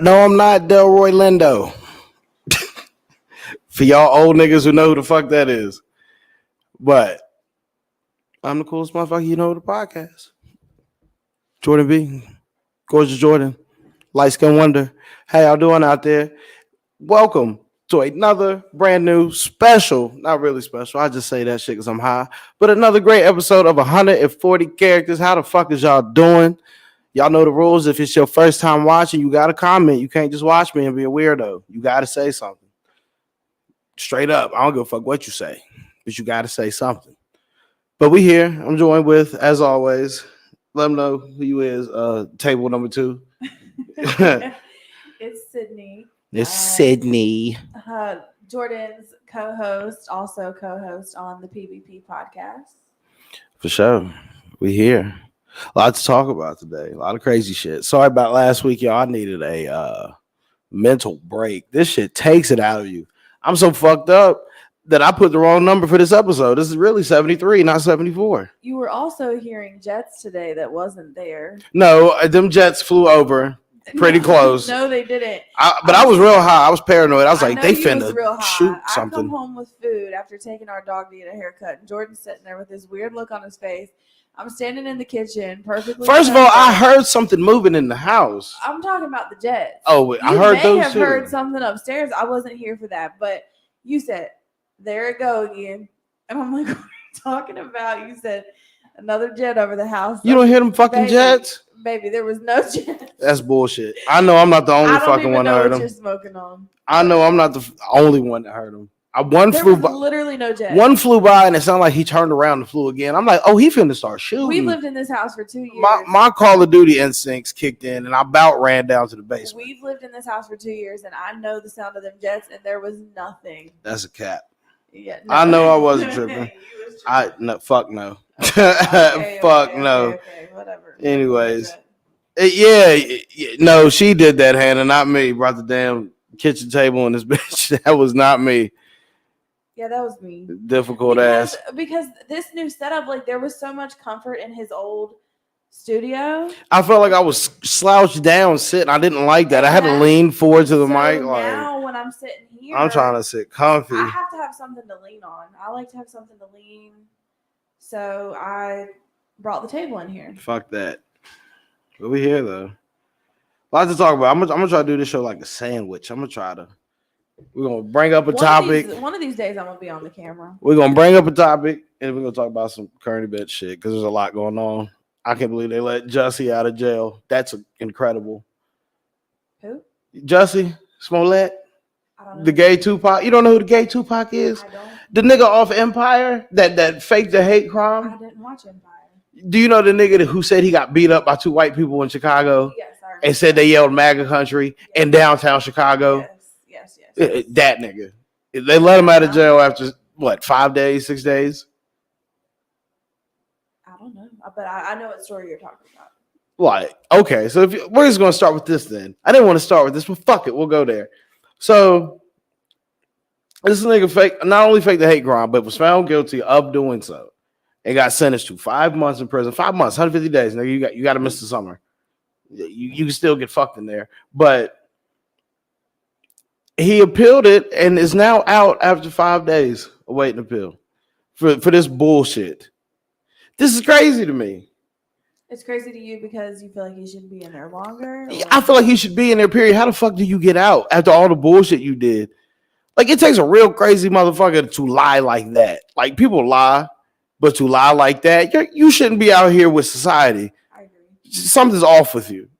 No, I'm not Delroy Lindo. For y'all old niggas who know who the fuck that is. But I'm the coolest motherfucker you know the podcast. Jordan B. Gorgeous Jordan. Light Skin Wonder. How y'all doing out there? Welcome to another brand new special. Not really special. I just say that shit because I'm high. But another great episode of 140 characters. How the fuck is y'all doing? Y'all know the rules. If it's your first time watching, you got to comment. You can't just watch me and be a weirdo. You got to say something. Straight up. I don't give a fuck what you say, but you got to say something. But we here. I'm joined with, as always, let them know who you is. Table number 2. It's Sydney. It's Sydney. Jordan's co-host, also co-host on the PvP podcast. For sure. We here. A lot to talk about today. A lot of crazy shit. Sorry about last week, y'all. I needed a mental break. This shit takes it out of you. I'm so fucked up that I put the wrong number for this episode. This is really 73, not 74. You were also hearing jets today that wasn't there. No, them jets flew over pretty close. No, they didn't. But I was real high. I was paranoid. I was like, they finna shoot something. I come home with food after taking our dog to get a haircut, and Jordan's sitting there with this weird look on his face. I'm standing in the kitchen, perfectly. First of all, I heard something moving in the house. I'm talking about the jets. Oh, I heard those too. You may have heard something upstairs. I wasn't here for that, but you said, "There it go again," and I'm like, "What are you talking about?" You said, "Another jet over the house." You don't hear them fucking jets? Baby, there was no jet. That's bullshit. I know I'm not the only fucking one that heard them. You're smoking on. I know I'm not the only one that heard them. There was literally no jet. One flew by and it sounded like he turned around and flew again. I'm like, oh, he finna start shooting. We lived in this house for 2 years. My Call of Duty instincts kicked in and I about ran down to the basement. We've lived in this house for 2 years and I know the sound of them jets and there was nothing. That's a cap. Yeah, no. I know I wasn't tripping. Fuck no. Fuck no. Okay, whatever. Anyways. No, she did that, Hannah, not me. Brought the damn kitchen table in this bitch. That was not me. Yeah, that was me. Difficult ass. Because this new setup, like there was so much comfort in his old studio. I felt like I was slouched down sitting. I didn't like that. I had to lean forward to the mic. Now when I'm sitting here, I'm trying to sit comfy. I have to have something to lean on. I like to have something to lean. So I brought the table in here. Fuck that. But we here though. A lot to talk about. I'm gonna try to do this show like a sandwich. We're gonna bring up a topic. One of these days I'm gonna be on the camera. We're gonna bring up a topic and we're gonna talk about some current event shit because there's a lot going on. I can't believe they let Jussie out of jail. That's incredible. Who? Jussie Smollett. I don't know. The gay Tupac. You don't know who the gay Tupac is? I don't. The nigga off Empire that faked the hate crime. I didn't watch Empire. Do you know the nigga who said he got beat up by 2 white people in Chicago? Yes, I remember. And said they yelled MAGA country in downtown Chicago? Yes. That nigga. They let him out of jail after, 5 days, 6 days? I don't know. But I know what story you're talking about. Like, okay, so we're just going to start with this then. I didn't want to start with this, but fuck it. We'll go there. So, this nigga not only faked the hate crime, but was found guilty of doing so. And got sentenced to 5 months in prison. 5 months, 150 days. Nigga, you got to miss the summer. You can still get fucked in there. But he appealed it and is now out after 5 days awaiting appeal for this bullshit. This is crazy to me. It's crazy to you because you feel like he shouldn't be in there longer? I feel like he should be in there, period. How the fuck do you get out after all the bullshit you did? Like, it takes a real crazy motherfucker to lie like that. Like, people lie. But to lie like that, you shouldn't be out here with society. I agree. Something's off with you.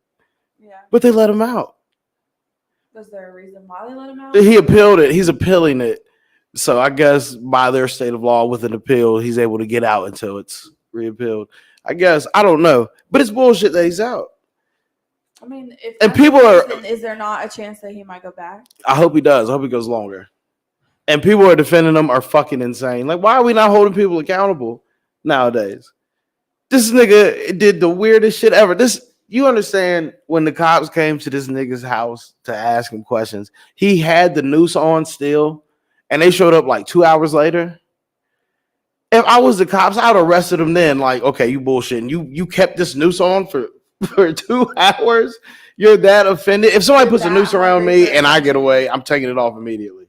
Yeah. But they let him out. Was there a reason why they let him out? He appealed it. He's appealing it. So I guess by their state of law with an appeal, he's able to get out until it's reappealed. I guess. I don't know. But it's bullshit that he's out. I mean, is there not a chance that he might go back? I hope he does. I hope he goes longer. And people who are defending them are fucking insane. Like, why are we not holding people accountable nowadays? This nigga did the weirdest shit ever. You understand when the cops came to this nigga's house to ask him questions, he had the noose on still, and they showed up like 2 hours later. If I was the cops, I would have arrested him then. Like, okay, you bullshitting. You kept this noose on for 2 hours? You're that offended. If somebody puts a that noose around hungry me for and I get attention. away, I'm taking it off immediately.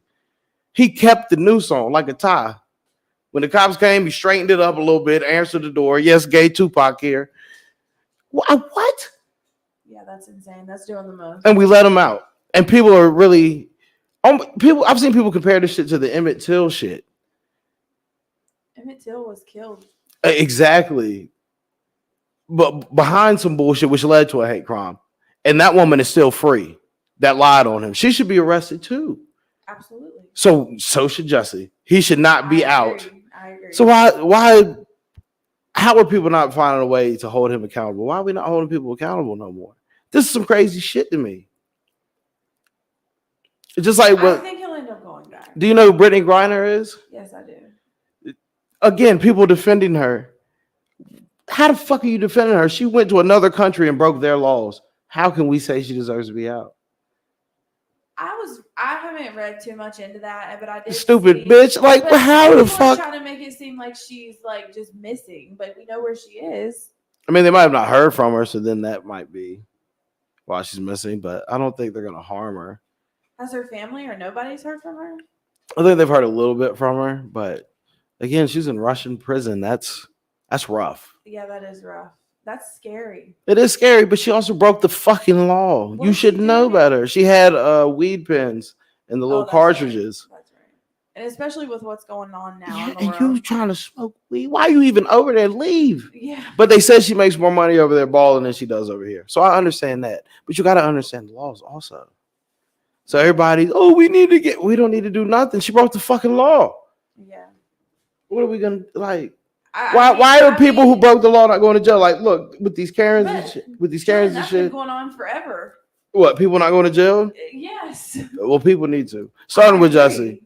He kept the noose on like a tie. When the cops came, he straightened it up a little bit, answered the door. Yes, gay Tupac here. What? Yeah, that's insane. That's doing the most. And we let him out. And people are really people. I've seen people compare this shit to the Emmett Till shit. Emmett Till was killed. Exactly. But behind some bullshit which led to a hate crime. And that woman is still free that lied on him. She should be arrested too. Absolutely. So should Jesse. He should not be out. I agree. So how are people not finding a way to hold him accountable? Why are we not holding people accountable no more? This is some crazy shit to me. It's just like I think he'll end up going back. Do you know who Brittany Griner is? Yes, I do. Again, people defending her. How the fuck are you defending her? She went to another country and broke their laws. How can we say she deserves to be out? I haven't read too much into that, but I did. Stupid bitch. Like, how the fuck? Trying to make it seem like she's like just missing, but we know where she is. I mean, they might have not heard from her, so then that might be why she's missing. But I don't think they're gonna harm her. Has her family or nobody's heard from her? I think they've heard a little bit from her, but again, she's in Russian prison. That's rough. Yeah, that is rough. That's scary. It is scary, but she also broke the fucking law. You should know better. She had weed pens and the little cartridges. Right. That's right. And especially with what's going on now. Yeah, and you trying to smoke weed? Why are you even over there? Leave. Yeah. But they said she makes more money over there balling than she does over here. So I understand that. But you got to understand the laws also. So everybody, we don't need to do nothing. She broke the fucking law. Yeah. What are we going to like? Why are people who broke the law not going to jail? Like, look, with these Karens and shit. With these Karens and shit. That's been going on forever. What, people not going to jail? Yes. Well, people need to. Starting with Jesse.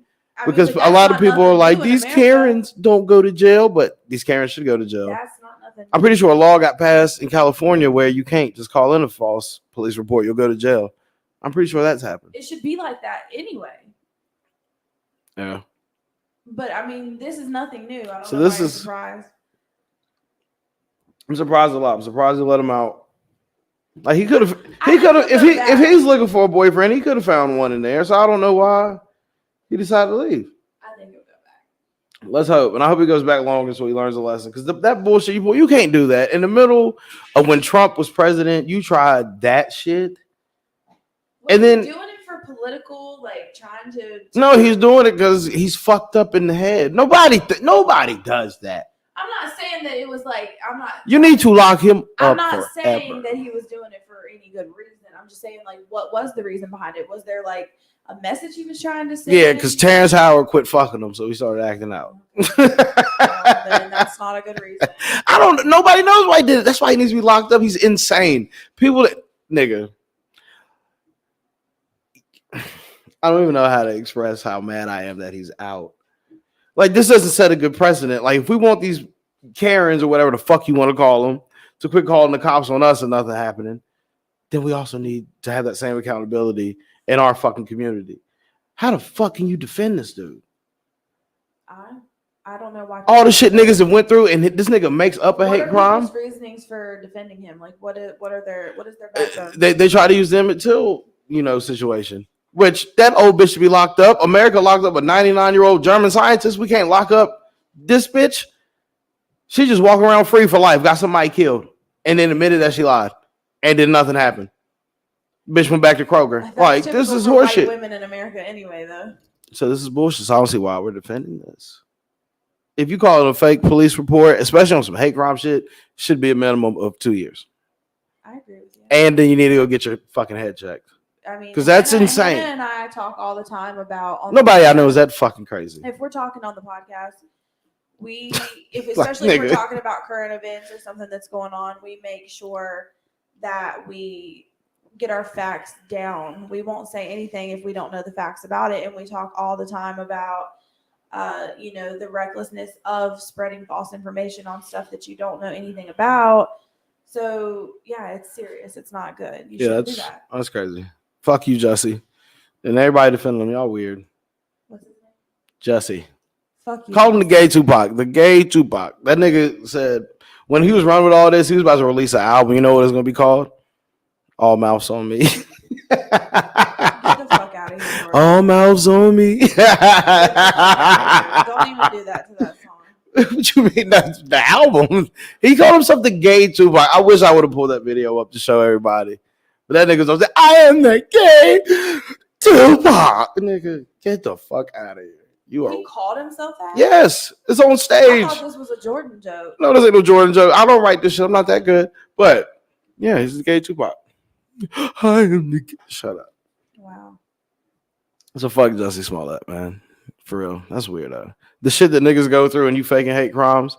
Because a lot of people are like, these Karens don't go to jail, but these Karens should go to jail. That's not nothing. I'm pretty sure a law got passed in California where you can't just call in a false police report. You'll go to jail. I'm pretty sure that's happened. It should be like that anyway. Yeah. But I mean, this is nothing new. I don't So know this why is. I'm surprised. I'm surprised a lot. I'm surprised they let him out. Like he could have if he's looking for a boyfriend, he could have found one in there. So I don't know why he decided to leave. I think he'll go back. Let's hope, and I hope he goes back longer so he learns a lesson. Because that bullshit, you can't do that in the middle of when Trump was president. You tried that shit, and then doing it for political, like trying to. No, he's doing it because he's fucked up in the head. Nobody does that. I'm not saying that it was like You need to lock him up. I'm not forever. saying that he was doing it for any good reason. I'm just saying, like, what was the reason behind it? Was there like a message he was trying to say? Yeah, because Terrence Howard quit fucking him, so he started acting out. Then that's not a good reason. Nobody knows why he did it. That's why he needs to be locked up. He's insane. Nigga. I don't even know how to express how mad I am that he's out. Like, this doesn't set a good precedent. Like, if we want these Karens or whatever the fuck you want to call them to quit calling the cops on us and nothing happening, then we also need to have that same accountability in our fucking community. How the fuck can you defend this dude? I don't know why. All the shit niggas have went through, and this nigga makes up a hate crime. What are reasonings for defending him? Like, what is their background? They try to use the Emmett Till, situation. Which that old bitch should be locked up. America locked up a 99-year-old German scientist. We can't lock up this bitch. She just walking around free for life, got somebody killed, and then admitted that she lied, and then nothing happened. Bitch went back to Kroger. Like, this is horseshit. Women in America, anyway, though. So this is bullshit. So I don't see why we're defending this. If you call it a fake police report, especially on some hate crime shit, should be a minimum of 2 years. I agree with you. And then you need to go get your fucking head checked. I mean, because that's insane. And I talk all the time about. Nobody I know is that fucking crazy. If we're talking on the podcast, especially if we're talking about current events or something that's going on, we make sure that we get our facts down. We won't say anything if we don't know the facts about it, and we talk all the time about, the recklessness of spreading false information on stuff that you don't know anything about. So yeah, it's serious. It's not good. You shouldn't do that. That's crazy. Fuck you, Jesse. And everybody defending him. Y'all weird. What's his name? Jesse. Fuck you. Call him the gay Tupac. The gay Tupac. That nigga said when he was running with all this, he was about to release an album. You know what it's going to be called? All mouths on me. Get the fuck out of here, Jordan. All mouths on me. Get the fuck out of here. Don't even do that to that song. What you mean? That's the album. He called himself the gay Tupac. I wish I would have pulled that video up to show everybody. But that nigga's like, I am the gay Tupac. Nigga, get the fuck out of here. You are. He called himself that? Yes, it's on I stage. thought this was a Jordan joke. No, this ain't no Jordan joke. I don't write this shit. I'm not that good. But yeah, he's the gay Tupac. I am the gay. Shut up. Wow. So fuck Jussie Smollett, man. For real. That's weird though. The shit that niggas go through and you faking hate crimes.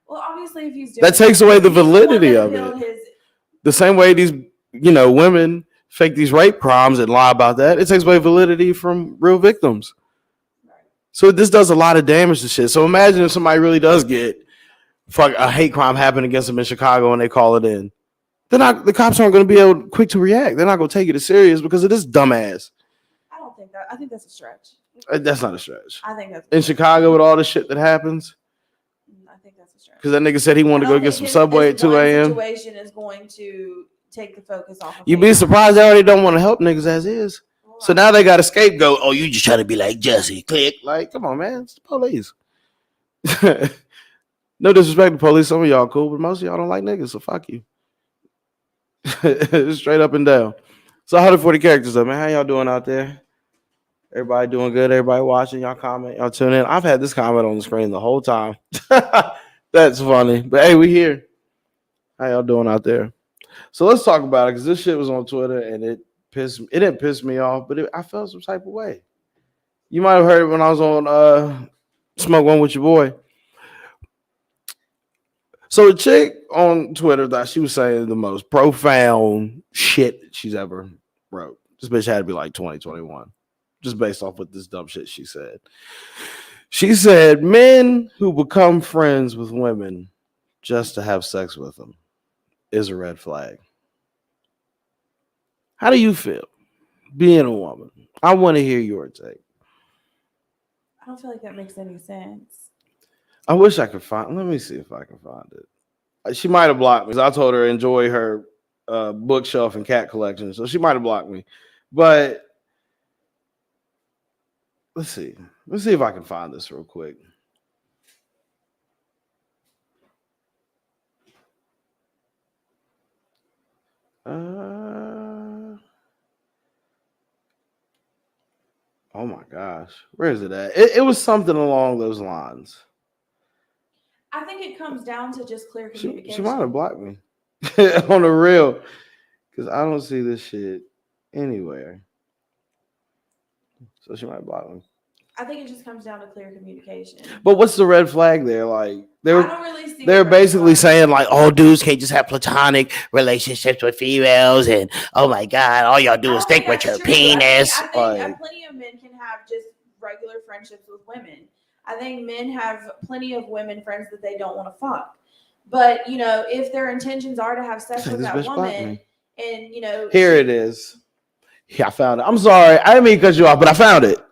Well, obviously, if he's doing that takes away the he's the one validity that of built it. The same way these, women fake these rape crimes and lie about that, it takes away validity from real victims. So this does a lot of damage to shit. So imagine if somebody really does get a hate crime happen against them in Chicago and they call it in. The cops aren't going to be quick to react. They're not going to take it as serious because of this dumbass. I don't think that. I think that's a stretch. That's not a stretch. I think that's in Chicago with all the shit that happens. I think that's a stretch. Because that nigga said he wanted to go get some Subway at 2 a.m. Situation is going to take the focus off of You'd be surprised they already don't want to help niggas as is. So now they got a scapegoat. Oh, you just trying to be like Jesse. Click. Like, come on, man. It's the police. No disrespect to police. Some of y'all cool, but most of y'all don't like niggas, so fuck you. Straight up and down. So 140 characters up, man. How y'all doing out there? Everybody doing good? Everybody watching? Y'all comment? Y'all tune in? I've had this comment on the screen the whole time. That's funny. But hey, we here. How y'all doing out there? So let's talk about it because this shit was on Twitter and it didn't piss me off, but I felt some type of way. You might have heard it when I was on Smoke One with your boy. So a chick on Twitter thought she was saying the most profound shit she's ever wrote. This bitch had to be like 2021, just based off what this dumb shit she said. She said, men who become friends with women just to have sex with them is a red flag. How do you feel being a woman? I want to hear your take. I don't feel like that makes any sense. I wish I could find. Let me see if I can find it. She might have blocked me because I told her to enjoy her bookshelf and cat collection, so she might have blocked me. But let's see. Let's see if I can find this real quick. Oh my gosh, where is it at? It was something along those lines. I think it comes down to just clear communication. She might have blocked me on the real because I don't see this shit anywhere. So she might block me. I think it just comes down to clear communication. But what's the red flag there? Like I don't really see. They're basically saying like all dudes can't just have platonic relationships with females, and oh my god, all y'all do is think with your penis. I think plenty of men can have just regular friendships with women. I think men have plenty of women friends that they don't want to fuck. But if their intentions are to have sex with that woman, and here it is. Yeah, I found it. I'm sorry, I didn't mean to cut you off, but I found it.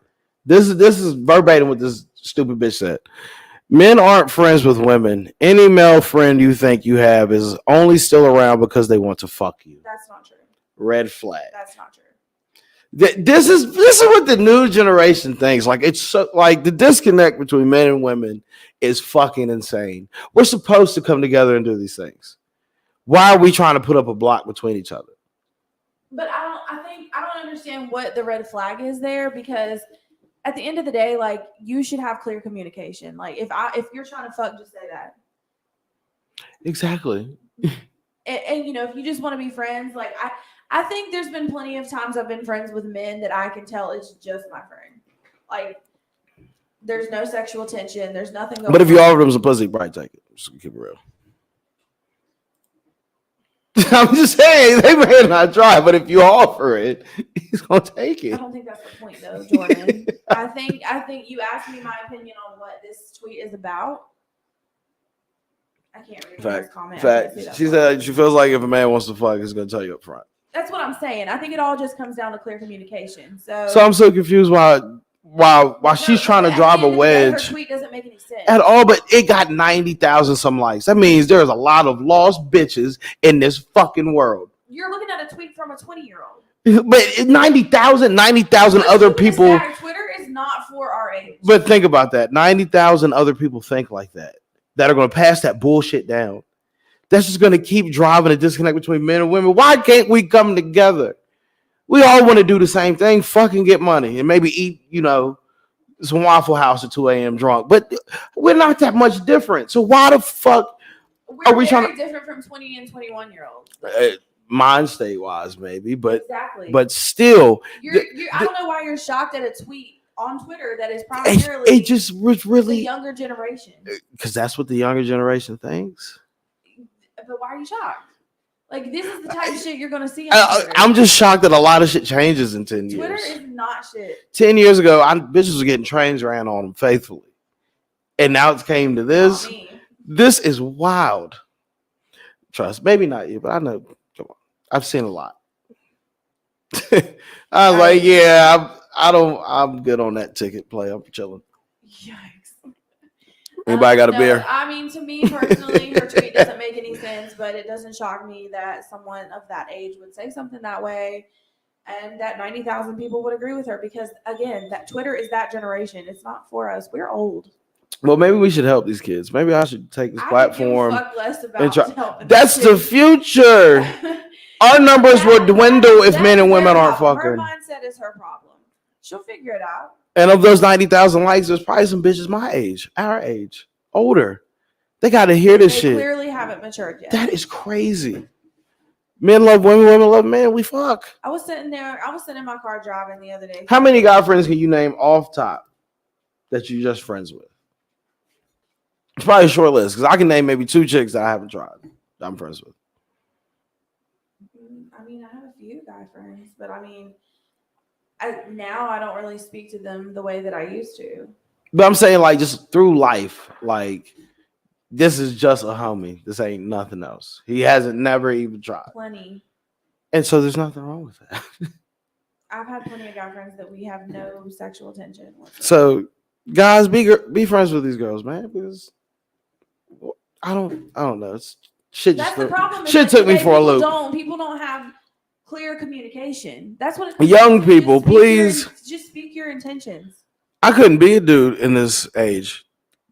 This is verbatim what this stupid bitch said. Men aren't friends with women. Any male friend you think you have is only still around because they want to fuck you. That's not true. Red flag. That's not true. This is what the new generation thinks. Like it's so, like the disconnect between men and women is fucking insane. We're supposed to come together and do these things. Why are we trying to put up a block between each other? But I don't understand what the red flag is there, because at the end of the day, like, you should have clear communication. Like if you're trying to fuck, just say that. Exactly. And if you just want to be friends, like I think there's been plenty of times I've been friends with men that I can tell it's just my friend. Like there's no sexual tension, there's nothing going on. But if you offer them some pussy, probably take it. Just keep it real. I'm just saying they may not try, but if you offer it, he's gonna take it. I don't think that's the point, though, Jordan. I think you asked me my opinion on what this tweet is about. I can't read this comment. Fact. She said she feels like if a man wants to fuck, he's gonna tell you up front. That's what I'm saying. I think it all just comes down to clear communication. So I'm so confused why she's trying to drive a wedge. Her tweet doesn't make any sense at all, but it got 90,000 some likes. That means there's a lot of lost bitches in this fucking world. You're looking at a tweet from a 20-year-old. But 90,000 other people. Twitter is not for our age. But think about that. 90,000 other people think like that are going to pass that bullshit down. That's just going to keep driving a disconnect between men and women. Why can't we come together? We all want to do the same thing, fucking get money and maybe eat, some Waffle House at 2 a.m. drunk. But we're not that much different. So why the fuck are we trying to different from 20 and 21-year-olds? Mind state wise, maybe, but exactly. But still, I don't know why you're shocked at a tweet on Twitter that is primarily it just was really the younger generation. Because that's what the younger generation thinks. But why are you shocked? Like, this is the type of shit you're going to see on Twitter. I'm just shocked that a lot of shit changes in 10 years. Twitter is not shit. 10 years ago, bitches were getting trains ran on them faithfully. And now it's came to this. This is wild. Trust. Maybe not you, but I know. Come on. I've seen a lot. I was like, yeah, I'm good on that ticket play. I'm chilling. Yikes. Anybody got a beer? I mean, to me personally, her tweet doesn't make any sense, but it doesn't shock me that someone of that age would say something that way, and that 90,000 people would agree with her because, again, that Twitter is that generation. It's not for us. We're old. Well, maybe we should help these kids. Maybe I should take this platform. Fuck less about helping That's the future. Our numbers will dwindle if men and women aren't fucking. Her mindset is her problem. She'll figure it out. And of those 90,000 likes, there's probably some bitches my age, our age, older. They got to hear this shit. They clearly haven't matured yet. That is crazy. Men love women, women love men. We fuck. I was sitting in my car driving the other day. How many guy friends can you name off top that you're just friends with? It's probably a short list because I can name maybe 2 chicks that I haven't tried that I'm friends with. I mean, I have a few guy friends, but I mean, now I don't really speak to them the way that I used to. But I'm saying, like, just through life, like, this is just a homie. This ain't nothing else. He hasn't never even tried. Plenty. And so there's nothing wrong with that. I've had plenty of guy friends that we have no sexual tension whatsoever. So, guys, be friends with these girls, man, because I don't know. It's shit. That's the problem. Shit took me for a loop. People don't have clear communication. That's what it's young people, please just speak your intentions. I couldn't be a dude in this age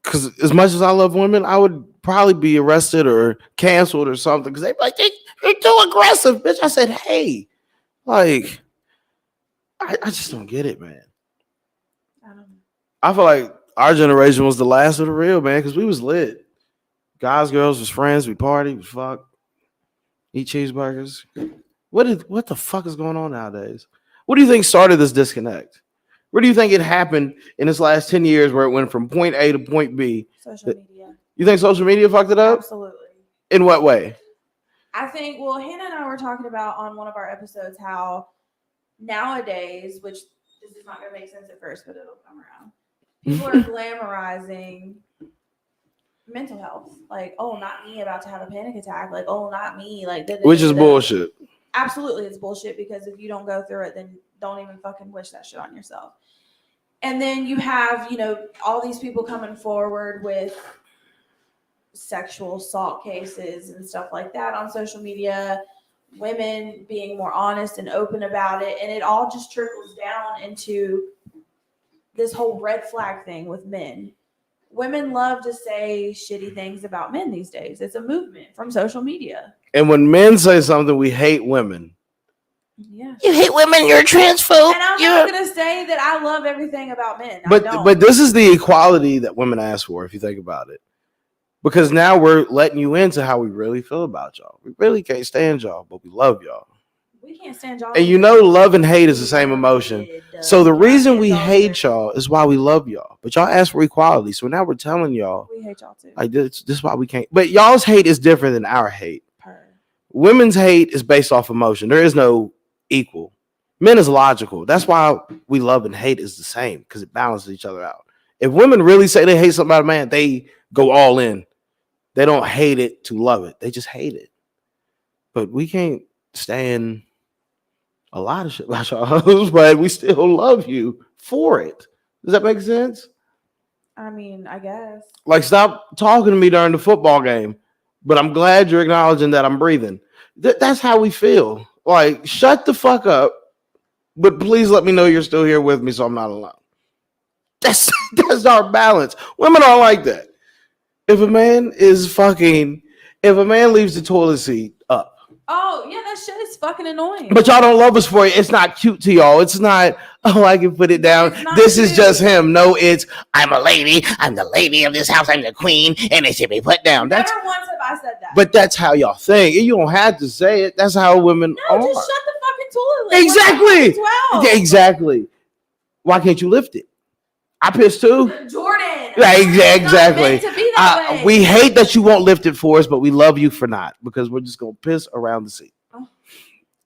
because as much as I love women, I would probably be arrested or canceled or something because they're like, they're too aggressive, bitch. I said, hey, like, I just don't get it, man. I don't know. I feel like our generation was the last of the real, man, because we was lit. Guys, girls was friends. We party, we fuck, eat cheeseburgers. What the fuck is going on nowadays? What do you think started this disconnect? Where do you think it happened in this last 10 years where it went from point A to point B? Social media. You think social media fucked it up? Absolutely. In what way? I think, well, Hannah and I were talking about on one of our episodes how nowadays, which this is not going to make sense at first, but it'll come around, people are glamorizing mental health. Like, oh, not me about to have a panic attack. Like, oh, not me. Like, which is bullshit. Absolutely, it's bullshit because if you don't go through it, then don't even fucking wish that shit on yourself. And then you have, all these people coming forward with sexual assault cases and stuff like that on social media, women being more honest and open about it, and it all just trickles down into this whole red flag thing with men. Women love to say shitty things about men these days. It's a movement from social media. And when men say something, we hate women. Yeah. You hate women, you're a transphobe. And I'm not going to say that I love everything about men. But this is the equality that women ask for, if you think about it. Because now we're letting you into how we really feel about y'all. We really can't stand y'all, but we love y'all. We can't stand y'all. And love and hate is the same emotion. So the reason we hate y'all is why we love y'all. But y'all ask for equality. So now we're telling y'all. We hate y'all too. Like this is why we can't. But y'all's hate is different than our hate. Women's hate is based off emotion. There is no equal. Men is logical. That's why we love and hate is the same, because it balances each other out. If women really say they hate something about a man, they go all in. They don't hate it to love it. They just hate it. But we can't stand a lot of shit about y'all, but we still love you for it. Does that make sense? I mean, I guess. Like, stop talking to me during the football game, but I'm glad you're acknowledging that I'm breathing. That's how we feel. Like, shut the fuck up, but please let me know you're still here with me so I'm not alone. That's that's our balance. Women aren't like that. If a man leaves the toilet seat up, Oh, yeah, that shit is fucking annoying. but y'all don't love us for it, it's not cute to y'all. It's not, oh, I can put it down. This is just him. No, it's, I'm a lady. I'm the lady of this house. I'm the queen, and it should be put down. Never once have I said that. But that's how y'all think. You don't have to say it. That's how women are. No, just shut the fucking toilet lid. Exactly. Yeah, exactly. Why can't you lift it? I piss too. Jordan. Yeah, exactly. To be that way. We hate that you won't lift it for us, but we love you for not, because we're just gonna piss around the seat,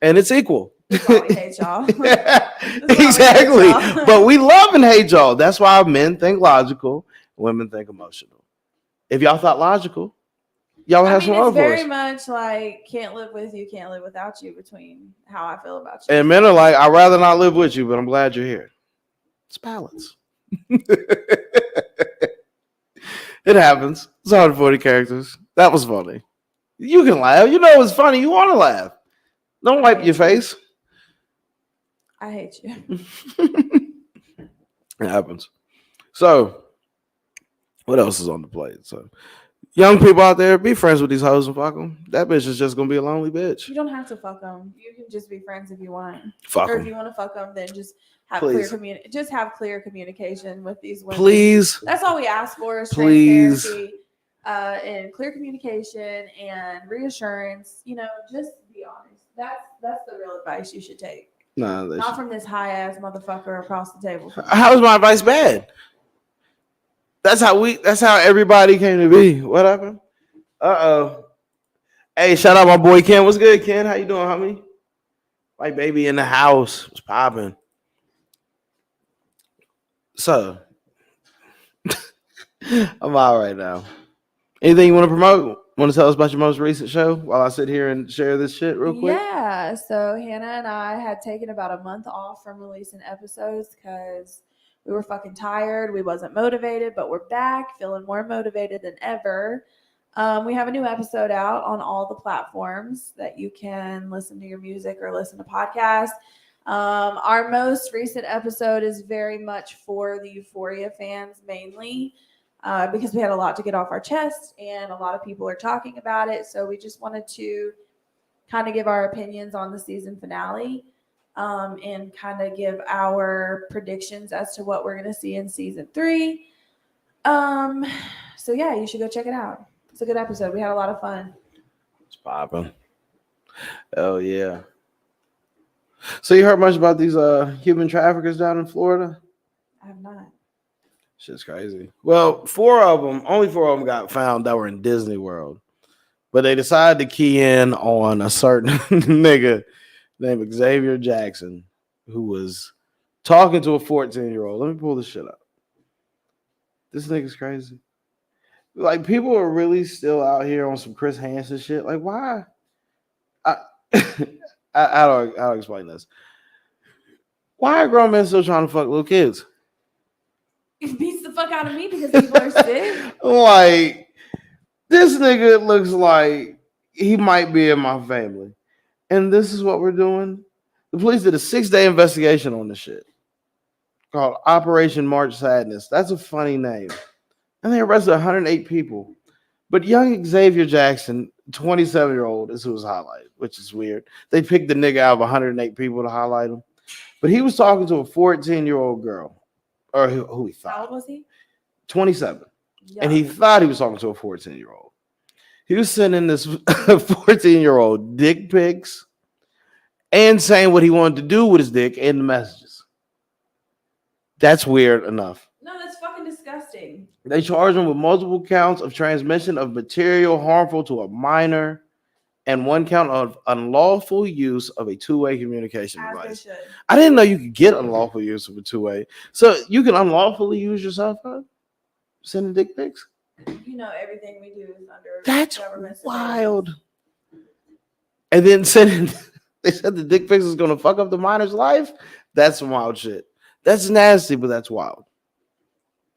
and it's equal. That's why we hate y'all. Exactly. But we love and hate y'all. That's why men think logical, women think emotional. If y'all thought logical, y'all would have some love for us. It's very much like can't live with you, can't live without you, between how I feel about you. And men are like, I'd rather not live with you, but I'm glad you're here. It's balance. It happens. It's 140 characters. That was funny. You can laugh. You know it's funny. You want to laugh. Don't wipe your face. I hate you. It happens. So, what else is on the plate? So, young people out there, be friends with these hoes and fuck them. That bitch is just gonna be a lonely bitch. You don't have to fuck them. You can just be friends if you want. Fuck or them. if you want to fuck them, then just have clear communication with these women. Please. That's all we ask for is please. Transparency, and clear communication and reassurance. You know, just be honest. That's the real advice you should take. Nah, not from this high ass motherfucker across the table. How is my advice bad? That's how everybody came to be. What happened? Hey, shout out my boy Ken. What's good, Ken? How you doing, homie? White baby in the house. What's popping? So, I'm all right now. Anything you want to promote? Want to tell us about your most recent show while I sit here and share this shit real quick? Yeah. So Hannah and I had taken about a month off from releasing episodes because we were fucking tired. We wasn't motivated, but we're back feeling more motivated than ever. We have a new episode out on all the platforms that you can listen to your music or listen to podcasts. Our most recent episode is very much for the Euphoria fans mainly, because we had a lot to get off our chest and a lot of people are talking about it. So we just wanted to kind of give our opinions on the season finale, and kind of give our predictions as to what we're going to see in season 3. So yeah, you should go check it out. It's a good episode. We had a lot of fun. It's popping. Oh yeah. So you heard much about these human traffickers down in Florida? I have not. Shit's crazy. Well, only 4 of them got found that were in Disney World. But they decided to key in on a certain nigga named Xavier Jackson who was talking to a 14-year-old. Let me pull this shit up. This nigga's crazy. Like, people are really still out here on some Chris Hansen shit. Like, why? I'll explain this. Why are grown men still trying to fuck little kids? It beats the fuck out of me because people are sick. Like, this nigga looks like he might be in my family. And this is what we're doing. The police did a 6-day investigation on this shit called Operation March Sadness. That's a funny name. And they arrested 108 people. But young Xavier Jackson, 27-year-old, is who was highlighted, which is weird. They picked the nigga out of 108 people to highlight him. But he was talking to a 14-year-old girl. Or who he thought. How old was he? 27. Yeah. And he thought he was talking to a 14-year-old. He was sending this 14-year-old dick pics and saying what he wanted to do with his dick in the messages. That's weird enough. No, that's fucking disgusting. They charged him with multiple counts of transmission of material harmful to a minor and 1 count of unlawful use of a two-way communication device. I didn't know you could get unlawful use of a two-way. So you can unlawfully use your cell phone? Sending dick pics? You know, everything we do is under That's government wild. And then they said the dick pics is going to fuck up the minor's life? That's some wild shit. That's nasty, but that's wild.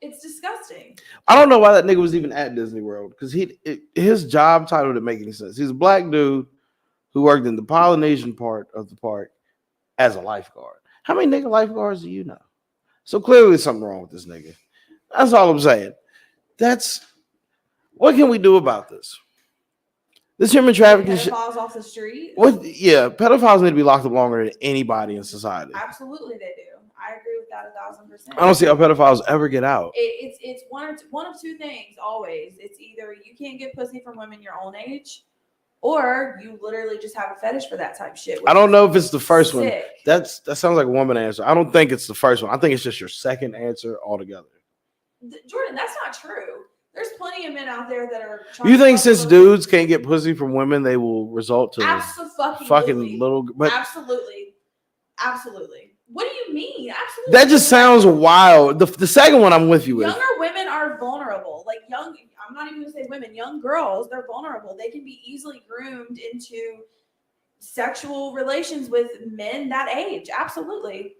It's disgusting. I don't know why that nigga was even at Disney World, because his job title didn't make any sense. He's a black dude who worked in the Polynesian part of the park as a lifeguard. How many nigga lifeguards do you know? So clearly there's something wrong with this nigga. That's all I'm saying. That's what can we do about this? This human trafficking shit. Pedophiles off the street. What? Yeah, pedophiles need to be locked up longer than anybody in society. Absolutely, they do. I agree with that 1,000%. I don't see how pedophiles ever get out. It's one of two things always. It's either you can't get pussy from women your own age, or you literally just have a fetish for that type of shit. I don't know if it's the first sick. one. That sounds like a woman answer. I don't think it's the first one. I think it's just your second answer altogether. Jordan, that's not true. There's plenty of men out there that are. You think since dudes can't get pussy from women, they will resort to fucking little? But absolutely. What do you mean? Absolutely. That just sounds wild. The second one, I'm with you with. Younger women are vulnerable. Like I'm not even gonna say women. Young girls, they're vulnerable. They can be easily groomed into sexual relations with men that age. Absolutely.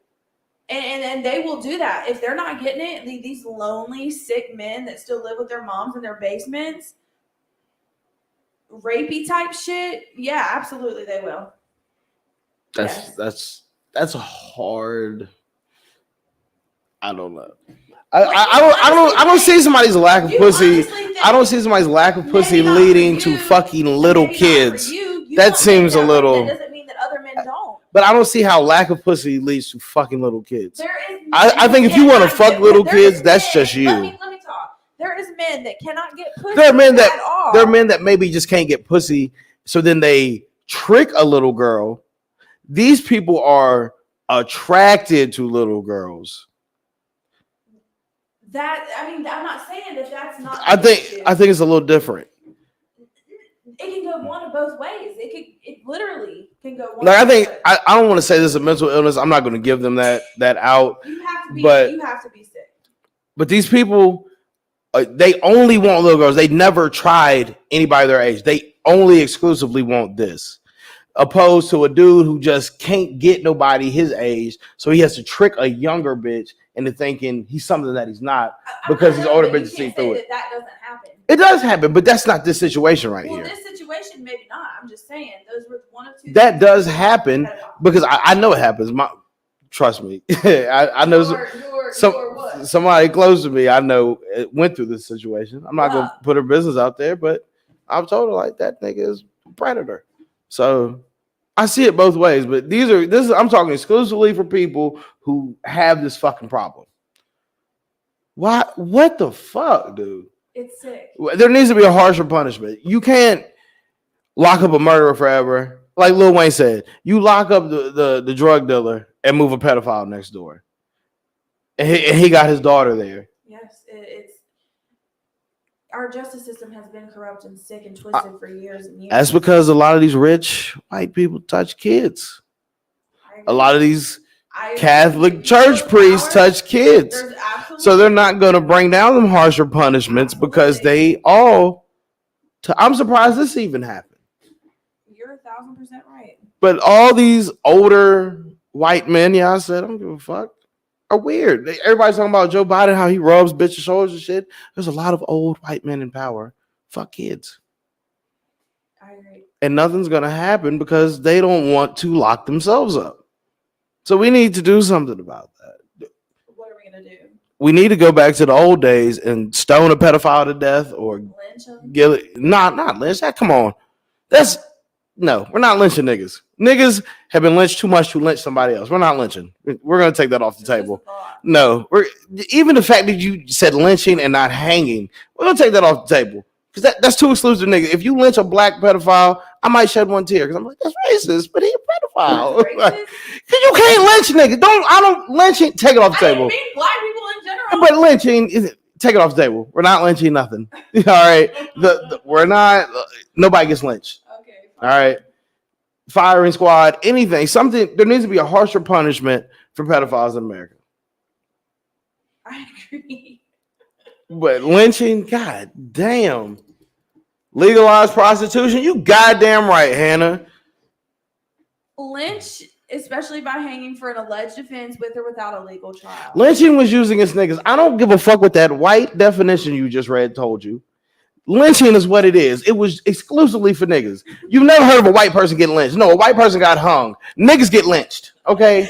And they will do that if they're not getting it. These lonely, sick men that still live with their moms in their basements, rapey type shit. Yeah, absolutely, they will. That's a hard. I don't know. I don't see somebody's lack of pussy. I don't see somebody's lack of pussy leading to fucking little kids. That seems a little. That doesn't mean that other men don't. But I don't see how lack of pussy leads to fucking little kids. I think if you want to fuck little kids, that's just you. Let me talk. There is men that cannot get pussy. There are men that maybe just can't get pussy, so then they trick a little girl. These people are attracted to little girls. I'm not saying that's not. I think it's a little different. It can go one of both ways. It literally can go one. Like I don't want to say this is a mental illness. I'm not going to give them that out. You have to be sick. But these people, they only want little girls. They never tried anybody their age. They only exclusively want this. Opposed to a dude who just can't get nobody his age, so he has to trick a younger bitch into thinking he's something that he's not because his older bitches see through it. That doesn't happen. It does happen, but that's not this situation right here. This situation, maybe not. I'm just saying those were one of two. That does happen because I know it happens. Trust me, I know somebody close to me. I know it went through this situation. I'm not gonna put her business out there, but I've told her like that nigga is a predator. So I see it both ways, but I'm talking exclusively for people who have this fucking problem. Why? What the fuck, dude? It's sick. There needs to be a harsher punishment. You can't lock up a murderer forever. Like Lil Wayne said, you lock up the drug dealer and move a pedophile next door. And he got his daughter there. Yes, it's our justice system has been corrupt and sick and twisted for years and years. That's because a lot of these rich white people touch kids. A lot of these Catholic church priests touch kids. So they're not going to bring down them harsher punishments because they all. I'm surprised this even happened. You're 1,000% right. But all these older white men, I said, I don't give a fuck, are weird. Everybody's talking about Joe Biden, how he rubs bitches' shoulders and shit. There's a lot of old white men in power. Fuck kids. I agree. And nothing's going to happen because they don't want to lock themselves up. So we need to do something about that. What are we going to do? We need to go back to the old days and stone a pedophile to death or lynch them? Not lynch. Come on. No, we're not lynching niggas. Niggas have been lynched too much to lynch somebody else. We're not lynching. We're going to take that off the table. No, even the fact that you said lynching and not hanging, we're going to take that off the table. Because that's too exclusive, nigga. If you lynch a black pedophile, I might shed one tear. Because I'm like, that's racist, but he a pedophile. Like, you can't lynch nigga. I don't lynching. Take it off the table. I mean black people in general. But lynching, take it off the table. We're not lynching nothing. All right. We're not, nobody gets lynched. Okay. All right. Firing squad, anything, something. There needs to be a harsher punishment for pedophiles in America. I agree. But lynching, god damn. Legalized prostitution, you goddamn right, Hannah. Lynch, especially by hanging for an alleged offense with or without a legal trial. Lynching was using against niggas. I don't give a fuck what that white definition you just read told you. Lynching is what it is. It was exclusively for niggas. You've never heard of a white person getting lynched. No, a white person got hung. Niggas get lynched. Okay.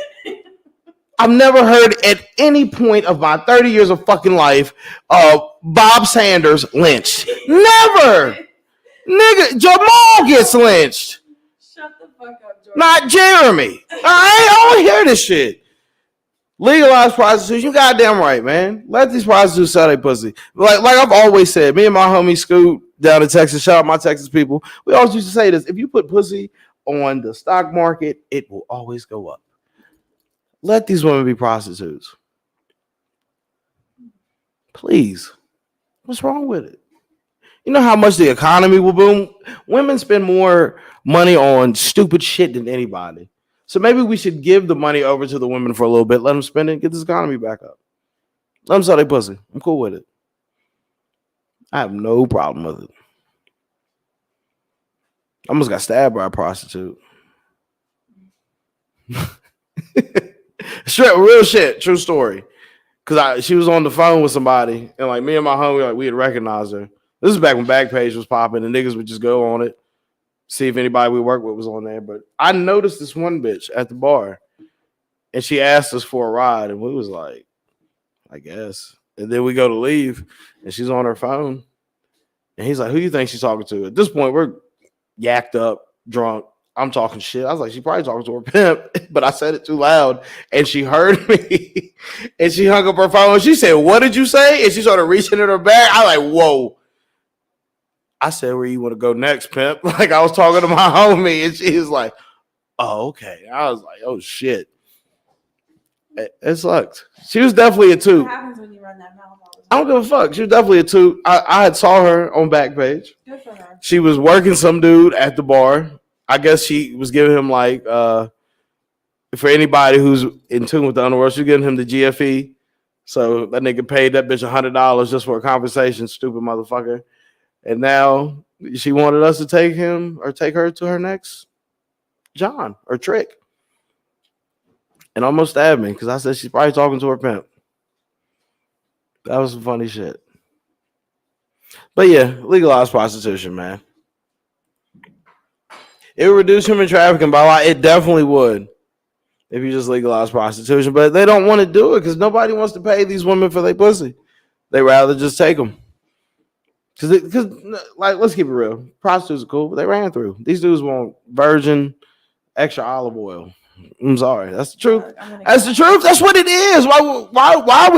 I've never heard at any point of my 30 years of fucking life Bob Sanders lynched. Never. Nigga, Jamal gets lynched. Shut the fuck up, Jordan. Not Jeremy. I don't hear this shit. Legalize prostitution. You goddamn right, man. Let these prostitutes sell their pussy. Like I've always said, me and my homie Scoot down in Texas, shout out my Texas people, we always used to say this. If you put pussy on the stock market, it will always go up. Let these women be prostitutes. Please. What's wrong with it? You know how much the economy will boom? Women spend more money on stupid shit than anybody. So maybe we should give the money over to the women for a little bit, let them spend it, get this economy back up. Let them sell their pussy. I'm cool with it. I have no problem with it. I almost got stabbed by a prostitute. Straight, real shit, true story. Because she was on the phone with somebody, and like me and my homie, we had recognized her. This is back when Backpage was popping, and niggas would just go on it, see if anybody we worked with was on there. But I noticed this one bitch at the bar, and she asked us for a ride, and we was like, I guess. And then we go to leave, and she's on her phone, and he's like, who you think she's talking to? At this point, we're yacked up, drunk. I'm talking shit. I was like, she probably talking to her pimp, but I said it too loud, and she heard me, and she hung up her phone. She said, what did you say? And she started reaching in her bag. I like, whoa. I said, where you want to go next, pimp? Like, I was talking to my homie, and she was like, oh, okay. I was like, oh, shit. It sucked. She was definitely a toot. What happens when you run that mouth all the time? I don't give a fuck. She was definitely a toot. I had saw her on Backpage. Good for her. She was working some dude at the bar. I guess she was giving him like, for anybody who's in tune with the underworld, she was giving him the GFE. So that nigga paid that bitch $100 just for a conversation, stupid motherfucker. And now she wanted us to take him or take her to her next John or trick. And almost stabbed me because I said she's probably talking to her pimp. That was some funny shit. But yeah, legalize prostitution, man. It would reduce human trafficking by a lot. It definitely would if you just legalize prostitution. But they don't want to do it because nobody wants to pay these women for their pussy. They rather just take them. Because, like, let's keep it real. Prostitutes are cool, but they ran through. These dudes want virgin, extra olive oil. I'm sorry. That's the truth. That's the truth. That's what it is. Why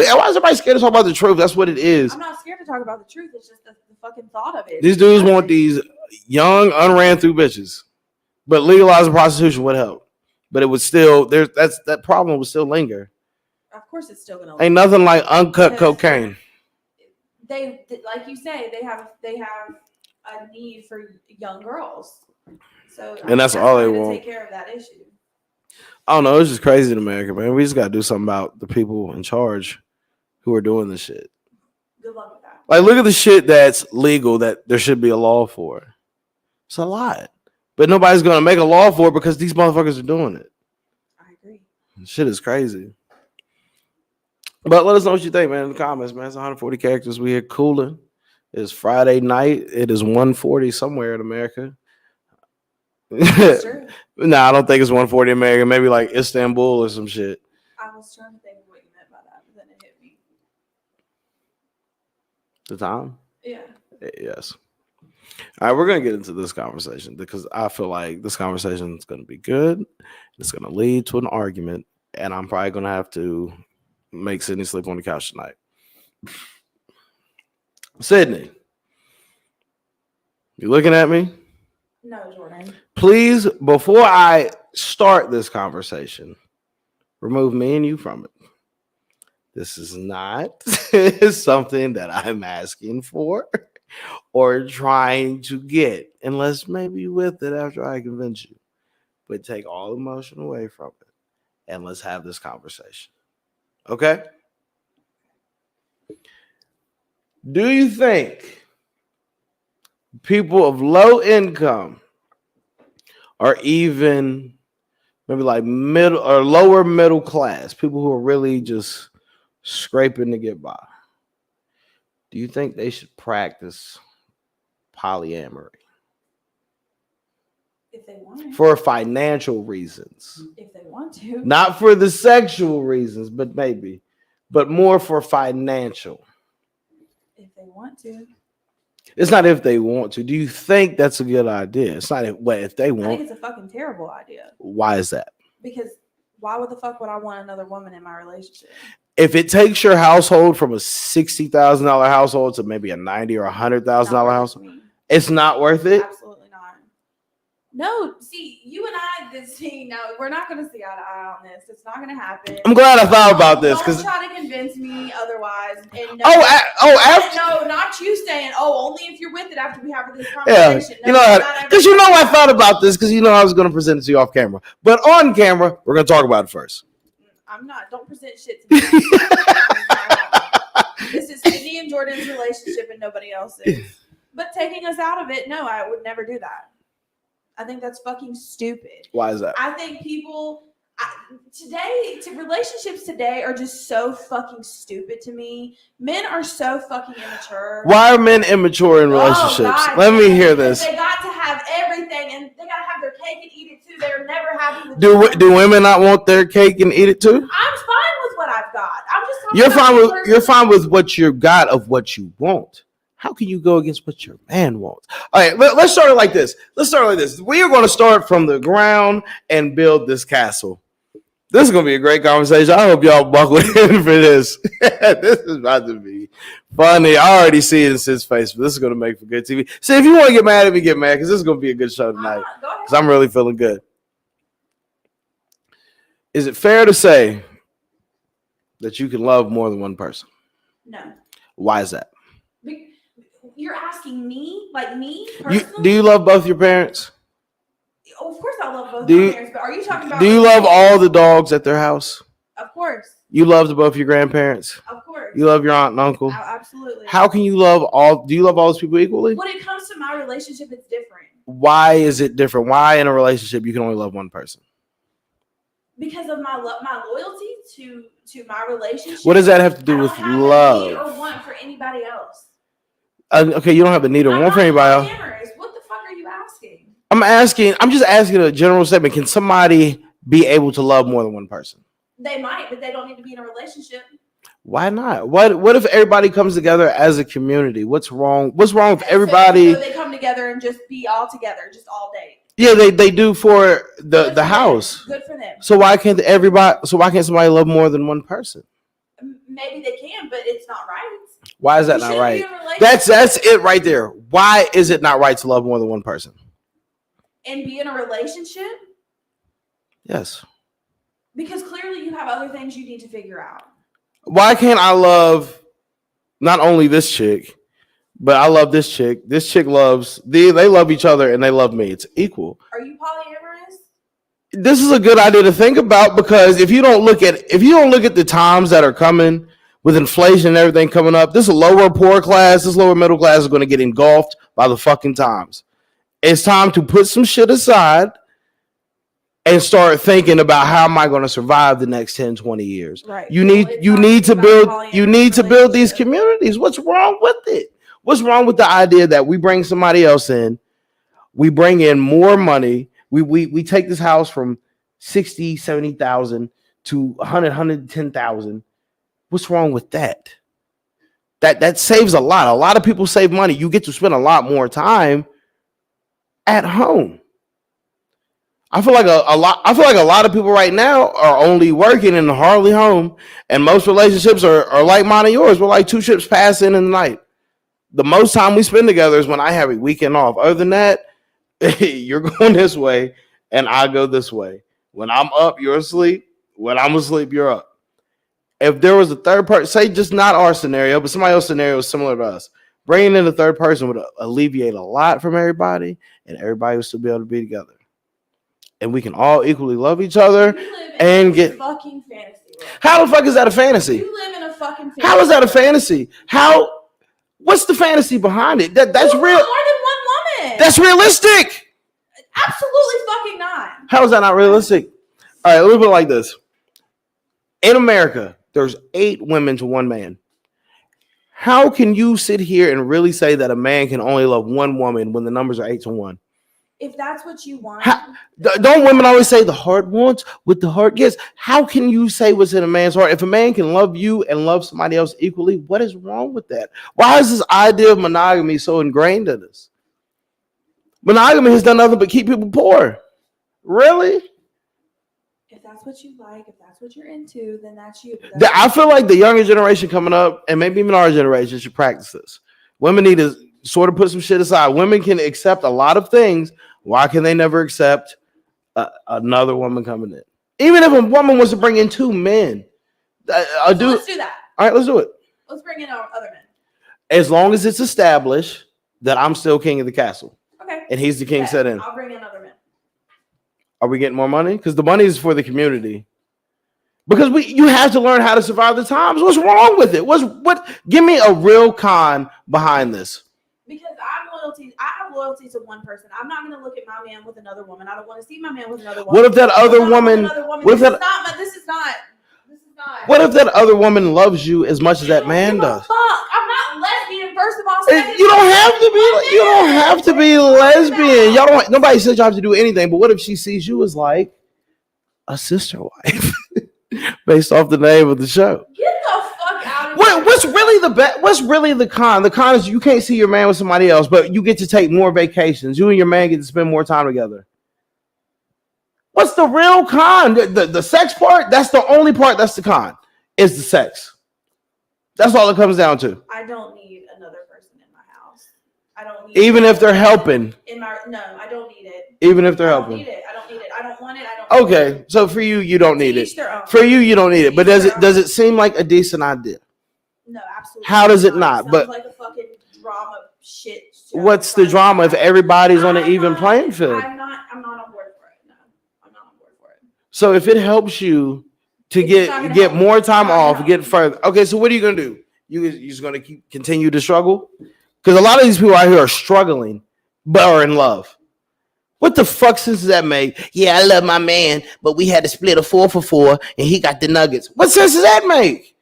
is everybody scared to talk about the truth? That's what it is. I'm not scared to talk about the truth. It's just the fucking thought of it. These dudes want these young, unran through bitches. But legalizing prostitution would help. But it would still, that problem would still linger. Of course it's still gonna Ain't nothing like uncut cocaine. They, like you say, they have a need for young girls. So and that's all they want. Take care of that issue. I don't know. It's just crazy in America, man. We just got to do something about the people in charge who are doing this shit. Good luck with that. Like, look at the shit that's legal that there should be a law for. It's a lot. But nobody's going to make a law for it because these motherfuckers are doing it. I agree. Shit is crazy. But let us know what you think, man, in the comments, man. It's 140 characters. We here cooling. It's Friday night. It is 1:40 somewhere in America. That's true. Nah, I don't think it's 1:40 in America. Maybe like Istanbul or some shit. I was trying to think of what you meant by that, but then it hit me. The time? Yeah. Yes. All right, we're going to get into this conversation because I feel like this conversation is going to be good. It's going to lead to an argument, and I'm probably going to have to make Sydney sleep on the couch tonight. Sydney, you looking at me? No, Jordan. Please, before I start this conversation, remove me and you from it. This is not something that I'm asking for or trying to get, unless maybe with it after I convince you. But take all emotion away from it and let's have this conversation. Okay? Do you think people of low income or even maybe like middle or lower middle class, people who are really just scraping to get by, do you think they should practice polyamory? If they want to. For financial reasons. If they want to. Not for the sexual reasons, but maybe. But more for financial. If they want to. It's not if they want to. Do you think that's a good idea? It's not if they want. I think it's a fucking terrible idea. Why is that? Because why would the fuck would I want another woman in my relationship? If it takes your household from a $60,000 household to maybe a $90,000 or $100,000 household, it's not worth it. Absolutely not. No, see, you and I, no, we're not going to see eye to eye on this. It's not going to happen. I'm glad I thought about this because try to convince me otherwise. And no, after, no, not you saying, only if you're with it after we have this conversation. Yeah, no, because I thought about this because I was going to present it to you off camera, but on camera, we're going to talk about it first. I'm not. Don't present shit to me. This is Sydney and Jordan's relationship and nobody else's. But taking us out of it, no, I would never do that. I think that's fucking stupid. Why is that? I think relationships today are just so fucking stupid to me. Men are so fucking immature. Why are men immature in relationships? God, Let me hear this. They got to have everything and they got to have their cake and eat it too. They're never happy with Do women not want their cake and eat it too? I'm fine with what I've got. I'm just talking you're fine with what you got of what you want. How can you go against what your man wants? All right, let's start it like this. We are going to start from the ground and build this castle. This is going to be a great conversation. I hope y'all buckle in for this. This is about to be funny. I already see it in Sid's face, but this is going to make for good TV. See, if you want to get mad at me, get mad, because this is going to be a good show tonight. Because I'm really feeling good. Is it fair to say that you can love more than one person? No. Why is that? You're asking me, like me personally? Do you love both your parents? Of course I love both my parents, but are you talking about... Do you love all the dogs at their house? Of course. You love both your grandparents? Of course. You love your aunt and uncle? Absolutely. How can you love do you love all those people equally? When it comes to my relationship, it's different. Why is it different? Why in a relationship you can only love one person? Because of my loyalty to my relationship. What does that have to do with love? I don't have a need or want for anybody else. Okay, you don't have the need or want for anybody else. What the fuck are you asking? I'm just asking a general statement. Can somebody be able to love more than one person? They might, but they don't need to be in a relationship. Why not? What if everybody comes together as a community? What's wrong? What's wrong with everybody? So they come together and just be all together, just all day. Yeah, they do for the house. Good for them. So why can't somebody love more than one person? Maybe they can, but it's not right. Why is that not right? That's it right there. Why is it not right to love more than one person? And be in a relationship? Yes. Because clearly you have other things you need to figure out. Why can't I love not only this chick, but I love this chick. This chick loves they love each other and they love me. It's equal. Are you polyamorous? This is a good idea to think about because if you don't look at the times that are coming with inflation and everything coming up, this lower middle class is going to get engulfed by the fucking times. It's time to put some shit aside and start thinking about how am I going to survive the next 10, 20 years. Right. You need to build these communities. What's wrong with it? What's wrong with the idea that we bring somebody else in, we bring in more money, we take this house from 60, 70,000 to 100, 110,000. What's wrong with that? That saves a lot. A lot of people save money. You get to spend a lot more time at home. I feel like a lot of people right now are only working and hardly home, and most relationships are like mine and yours. We're like two ships passing in the night. The most time we spend together is when I have a weekend off. Other than that, you're going this way and I go this way. When I'm up, you're asleep. When I'm asleep, you're up. If there was a third person, say just not our scenario, but somebody else's scenario is similar to us, bringing in a third person would alleviate a lot from everybody, and everybody would still be able to be together. And we can all equally love each other and get fucking fantasy. How the fuck is that a fantasy? You live in a fucking fantasy. How is that a fantasy? What's the fantasy behind it? That's real. More than one woman. That's realistic. Absolutely fucking not. How is that not realistic? All right, a little bit like this. In America, there's 8 women to 1 man. How can you sit here and really say that a man can only love one woman when the numbers are 8-1? If that's what you want, Don't women always say the heart wants what the heart gets? How can you say what's in a man's heart? If a man can love you and love somebody else equally, what is wrong with that? Why is this idea of monogamy so ingrained in us? Monogamy has done nothing but keep people poor. Really? if that's what you like, if that's what you're into, then that's you. I feel like the younger generation coming up, and maybe even our generation, should practice this. Women need to sort of put some shit aside. Women can accept a lot of things. Why can they never accept another woman coming in? Even if a woman wants to bring in 2 men, let's do that. All right, let's do it. Let's bring in our other men. As long as it's established that I'm still king of the castle. Okay. And he's the king set in. I'll bring in other men. Are we getting more money? Because the money is for the community. Because you have to learn how to survive the times. What's wrong with it? Give me a real con behind this. Because I have loyalty to one person. I'm not going to look at my man with another woman. I don't want to see my man with another woman. What if that other woman? This is not. What if that other woman loves you as much as that man does? Fuck, I'm not lesbian. First of all, you don't have to be lesbian. Y'all don't. Nobody said you have to do anything. But what if she sees you as like a sister wife, based off the name of the show? Get the fuck out of here. What's really the con? The con is you can't see your man with somebody else, but you get to take more vacations. You and your man get to spend more time together. What's the real con? The sex part, that's the only part that's the con, is the sex. That's all it comes down to. I don't need another person in my house. I don't need even if they're helping. No, I don't need it. Even if they're helping. I don't need it. I don't want it. I don't Okay, so for you don't need it. For you don't need it. But does it seem like a decent idea? No, absolutely. How does it not? But like a fucking drama shit. What's the drama if everybody's on an even playing field? I'm not on board for it. No, I'm not on board for it. So if it helps you to get more time off, get further. Okay, so what are you gonna do? You're just gonna continue to struggle? Because a lot of these people out here are struggling, but are in love. What the fuck sense does that make? Yeah, I love my man, but we had to split a 4 for 4, and he got the nuggets. What sense does that make?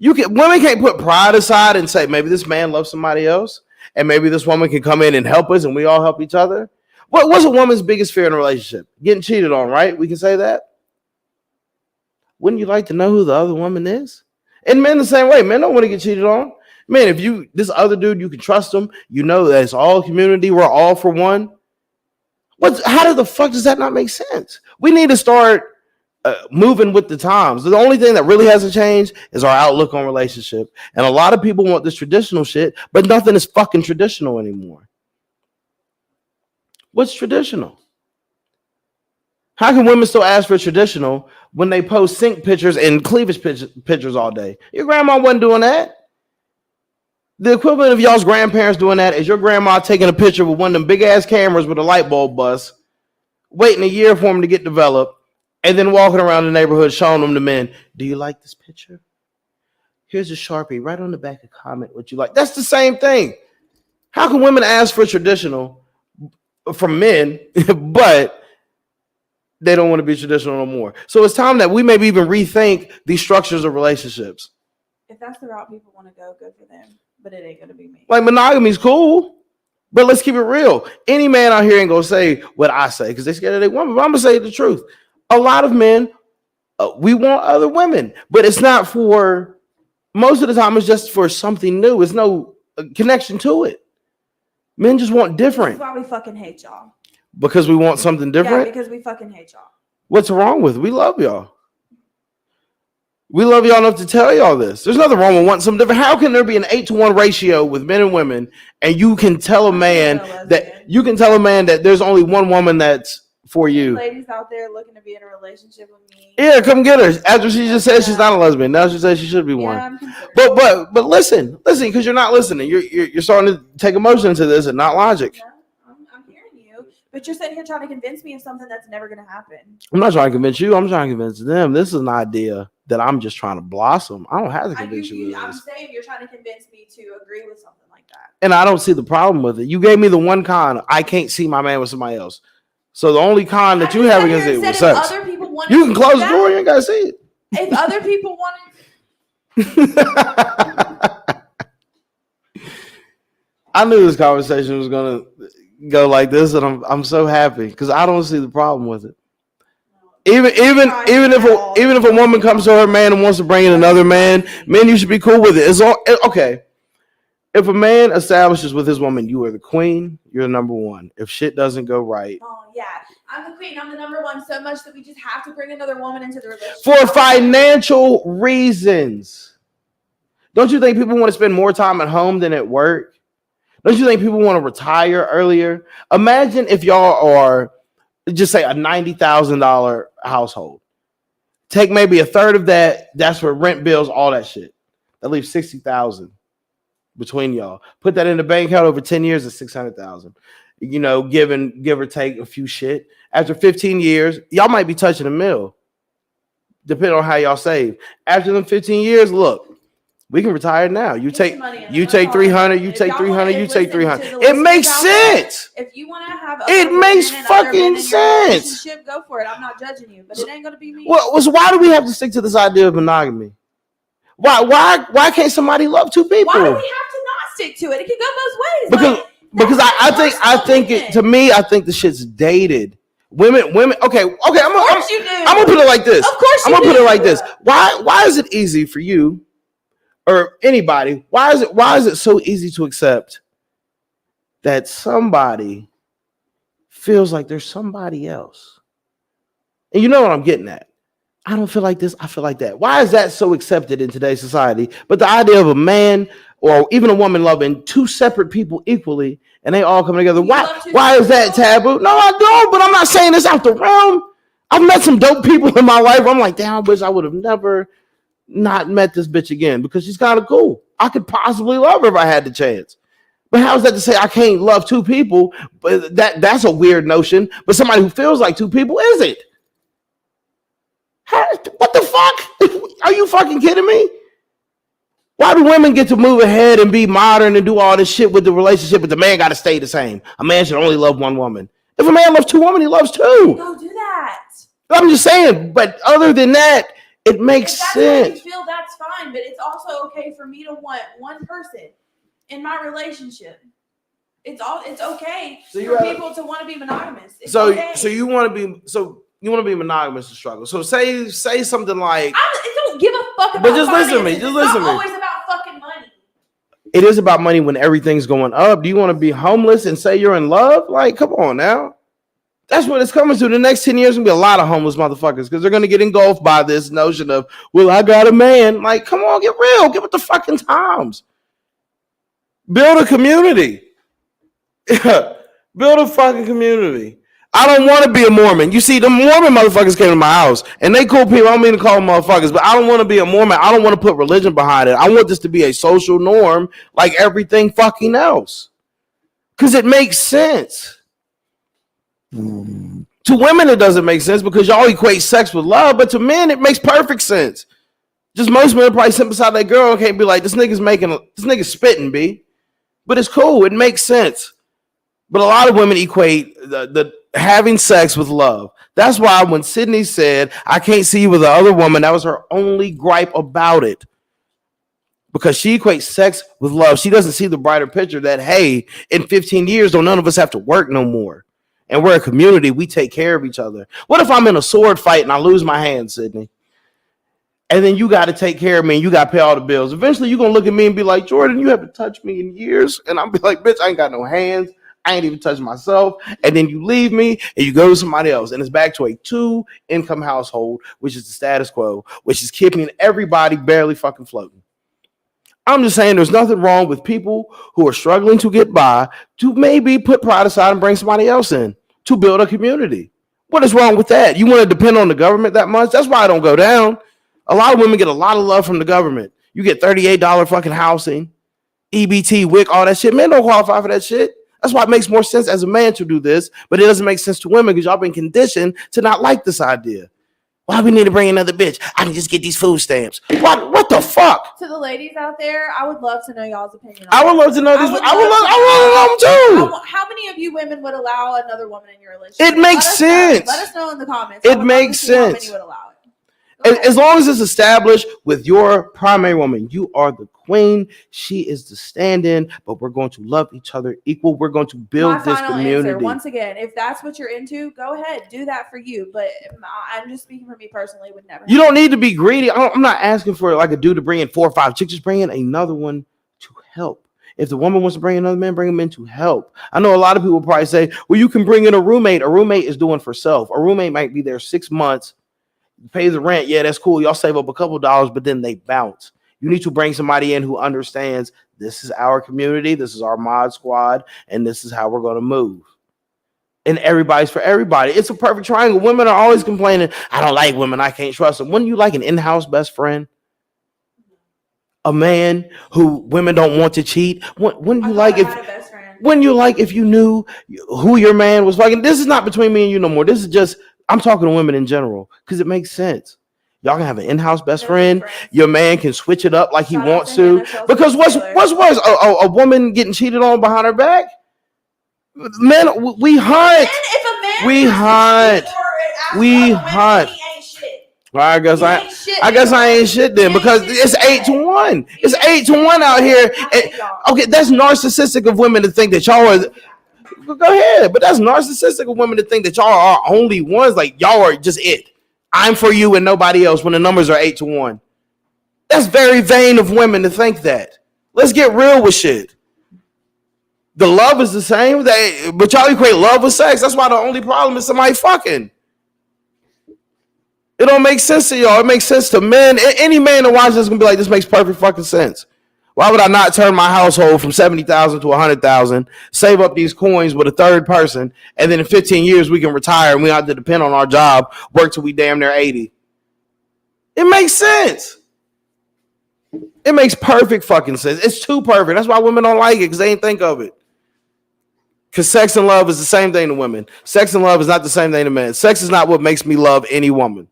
Women can't put pride aside and say maybe this man loves somebody else, and maybe this woman can come in and help us, and we all help each other. What's a woman's biggest fear in a relationship? Getting cheated on, right? We can say that. Wouldn't you like to know who the other woman is? And men the same way. Men don't want to get cheated on. Man, if this other dude, you can trust him. You know that it's all community. We're all for one. How the fuck does that not make sense? We need to start moving with the times. The only thing that really hasn't changed is our outlook on relationship. And a lot of people want this traditional shit, but nothing is fucking traditional anymore. What's traditional? How can women still ask for traditional when they post sink pictures and cleavage pictures all day? Your grandma wasn't doing that. The equivalent of y'all's grandparents doing that is your grandma taking a picture with one of them big ass cameras with a light bulb bus, waiting a year for them to get developed, and then walking around the neighborhood showing them to men. Do you like this picture? Here's a Sharpie right on the back of comment what you like. That's the same thing. How can women ask for traditional from men, but they don't want to be traditional no more? So it's time that we maybe even rethink these structures of relationships. If that's the route people want to go, good for them. But it ain't gonna be me. Like monogamy's cool, but let's keep it real. Any man out here ain't gonna say what I say because they scared of their woman. But I'm gonna say the truth. A lot of men, we want other women, but it's not for. Most of the time, it's just for something new. There's no connection to it. Men just want different. That's why we fucking hate y'all. Because we want something different. Yeah, because we fucking hate y'all. What's wrong with it? We love y'all. We love y'all enough to tell y'all this. There's nothing wrong with wanting something different. How can there be an 8-to-1 ratio with men and women, and you can tell a man that there's only one woman that's for you? Ladies out there looking to be in a relationship with me. Yeah, come get her. After she just said she's not a lesbian, now she says she should be one. But listen, because you're not listening. You're starting to take emotion into this and not logic. Yeah, I'm hearing you, but you're sitting here trying to convince me of something that's never going to happen. I'm not trying to convince you. I'm trying to convince them. This is an idea that I'm just trying to blossom. I don't have to convince you. I'm saying you're trying to convince me to agree with something like that. And I don't see the problem with it. You gave me the one con. I can't see my man with somebody else. So the only con that you have against it was sex. You can close the door. You ain't got to see it. If other people wanted... I knew this conversation was gonna go like this, and I'm so happy because I don't see the problem with it. Even if a woman comes to her man and wants to bring in another man, you should be cool with it. It's all okay. If a man establishes with his woman, you are the queen, you're the number one. If shit doesn't go right, oh yeah, I'm the queen, I'm the number one, so much that we just have to bring another woman into the relationship for financial reasons. Don't you think people want to spend more time at home than at work? Don't you think people want to retire earlier? Imagine if y'all are, just say, a $90,000 household. Take maybe a third of that. That's for rent, bills, all that shit. That leaves $60,000 between y'all. Put that in the bank account over 10 years, it's $600,000. You know, give or take a few shit. After 15 years, y'all might be touching $1 million, depending on how y'all save. After them 15 years, look, we can retire now. You take 300, you take 300, you take 300. It makes sense. If you want to have, it makes fucking sense. Go for it. I'm not judging you, but it ain't gonna be me. Well, so why do we have to stick to this idea of monogamy? Why can't somebody love two people? Why do we have to not stick to it? It can go both ways. Because I think it, to me, I think the shit's dated. Women. Okay. I'm gonna put it like this. Of course, I'm gonna put it like this. Why is it easy for you or anybody? Why is it so easy to accept that somebody feels like there's somebody else? And you know what I'm getting at. I don't feel like this. I feel like that. Why is that so accepted in today's society? But the idea of a man or even a woman loving two separate people equally and they all come together. Why is that taboo? No, I don't. But I'm not saying this out the realm. I've met some dope people in my life. I'm like, damn, I wish I would have never not met this bitch again because she's kind of cool. I could possibly love her if I had the chance. But how's that to say I can't love two people? But that's a weird notion. But somebody who feels like two people is it? What the fuck? Are you fucking kidding me? Why do women get to move ahead and be modern and do all this shit with the relationship, but the man got to stay the same? A man should only love one woman. If a man loves two women, he loves two. Go do that. I'm just saying. But other than that, it makes sense. If you feel that's fine, but it's also okay for me to want one person in my relationship. It's okay for people to want to be monogamous. So you want to be monogamous to struggle. So say something like, I don't give a fuck about. But just listen to me. Just listen to me. It's always about fucking money. It is about money when everything's going up. Do you want to be homeless and say you're in love? Like, come on now. That's what it's coming to. The next 10 years, gonna be a lot of homeless motherfuckers because they're gonna get engulfed by this notion of, well, I got a man. Like, come on, get real. Get with the fucking times. Build a community. Build a fucking community. I don't want to be a Mormon. You see, the Mormon motherfuckers came to my house, and they cool people. I don't mean to call them motherfuckers, but I don't want to be a Mormon. I don't want to put religion behind it. I want this to be a social norm like everything fucking else. Because it makes sense. To women, it doesn't make sense because y'all equate sex with love, but to men, it makes perfect sense. Just most men probably sit beside that girl and can't be like, this nigga's spitting, B. But it's cool. It makes sense. But a lot of women equate the having sex with love. That's why when Sydney said, I can't see you with the other woman, that was her only gripe about it. Because she equates sex with love. She doesn't see the brighter picture that, hey, in 15 years, don't none of us have to work no more. And we're a community. We take care of each other. What if I'm in a sword fight and I lose my hand, Sydney? And then you got to take care of me and you got to pay all the bills. Eventually, you're going to look at me and be like, Jordan, you haven't touched me in years. And I'll be like, bitch, I ain't got no hands. I ain't even touched myself. And then you leave me and you go to somebody else. And it's back to a 2-income household, which is the status quo, which is keeping everybody barely fucking floating. I'm just saying there's nothing wrong with people who are struggling to get by to maybe put pride aside and bring somebody else in to build a community. What is wrong with that? You want to depend on the government that much? That's why I don't go down. A lot of women get a lot of love from the government. You get $38 fucking housing, EBT, WIC, all that shit. Men don't qualify for that shit. That's why it makes more sense as a man to do this, but it doesn't make sense to women because y'all been conditioned to not like this idea. Why we need to bring another bitch? I can just get these food stamps. What the fuck? To the ladies out there, I would love to know y'all's opinion. I would love to know this. I would love to know too. How many of you women would allow another woman in your relationship? It makes sense. Let us know in the comments. It makes sense. How many would allow it? as long as it's established with your primary woman, you are the queen. She is the stand-in, but we're going to love each other equal. We're going to build this community. Answer, once again, if that's what you're into, go ahead, do that for you. But I'm just speaking for me personally. Would never. You don't need to be greedy. I'm not asking for like a dude to bring in 4 or 5 chicks. Just bring in another one to help. If the woman wants to bring another man, bring him in to help. I know a lot of people probably say, well, you can bring in a roommate. A roommate is doing for self. A roommate might be there 6 months, pay the rent. Yeah, that's cool. Y'all save up a couple dollars, but then they bounce. You need to bring somebody in who understands this is our community, this is our mod squad, and this is how we're going to move. And everybody's for everybody. It's a perfect triangle. Women are always complaining, I don't like women, I can't trust them. Wouldn't you like an in-house best friend? A man who women don't want to cheat. Wouldn't you like if you knew who your man was fucking? This is not between me and you no more. This is just, I'm talking to women in general because it makes sense. Y'all can have an in-house best friend. Your man can switch it up like he wants to. Because what's worse, a woman getting cheated on behind her back? Men, we hunt. We hunt. We hunt. Well, I guess I ain't shit then because it's 8-1. It's 8-1 out here. And, okay, that's narcissistic of women to think that y'all are. Go ahead, but that's narcissistic of women to think that y'all are only ones. Like y'all are just it. I'm for you and nobody else. When the numbers are 8-1, that's very vain of women to think that. Let's get real with shit. The love is the same, but y'all equate love with sex. That's why the only problem is somebody fucking. It don't make sense to y'all. It makes sense to men. Any man that watches this is gonna be like, this makes perfect fucking sense. Why would I not turn my household from 70,000 to 100,000, save up these coins with a third person, and then in 15 years we can retire and we don't have to depend on our job, work till we damn near 80? It makes sense. It makes perfect fucking sense. It's too perfect. That's why women don't like it, because they ain't think of it. Because sex and love is the same thing to women. Sex and love is not the same thing to men. Sex is not what makes me love any woman.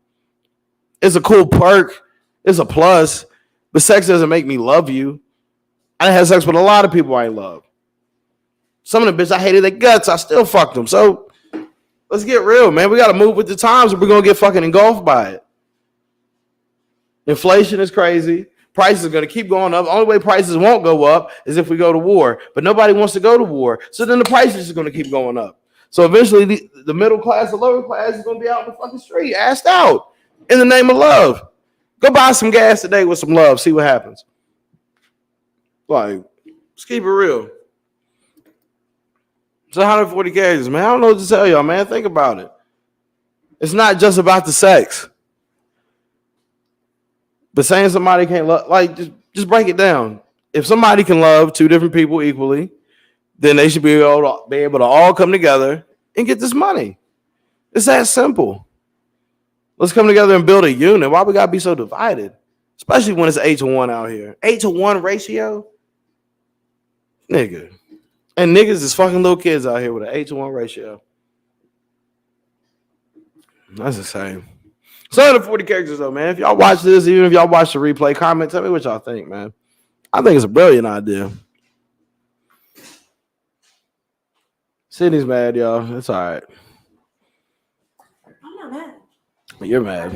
It's a cool perk. It's a plus. But sex doesn't make me love you. I had sex with a lot of people I ain't love. Some of the bitches I hated their guts. I still fucked them. So let's get real, man. We got to move with the times or we're going to get fucking engulfed by it. Inflation is crazy. Prices are going to keep going up. The only way prices won't go up is if we go to war. But nobody wants to go to war. So then the prices are going to keep going up. So eventually the middle class, the lower class is going to be out in the fucking street, assed out in the name of love. Go buy some gas today with some love. See what happens. Like, let's keep it real. It's 140 cases, man. I don't know what to tell y'all, man. Think about it. It's not just about the sex. But saying somebody can't love, like, just break it down. If somebody can love 2 different people equally, then they should be able to all come together and get this money. It's that simple. Let's come together and build a unit. Why we gotta be so divided? Especially when it's 8-1 out here. 8-1 ratio? Nigga. And niggas is fucking little kids out here with an 8-1 ratio. That's insane. 140 characters though, man. If y'all watch this, even if y'all watch the replay, comment, tell me what y'all think, man. I think it's a brilliant idea. Sydney's mad, y'all. It's all right. I'm not mad. You're mad.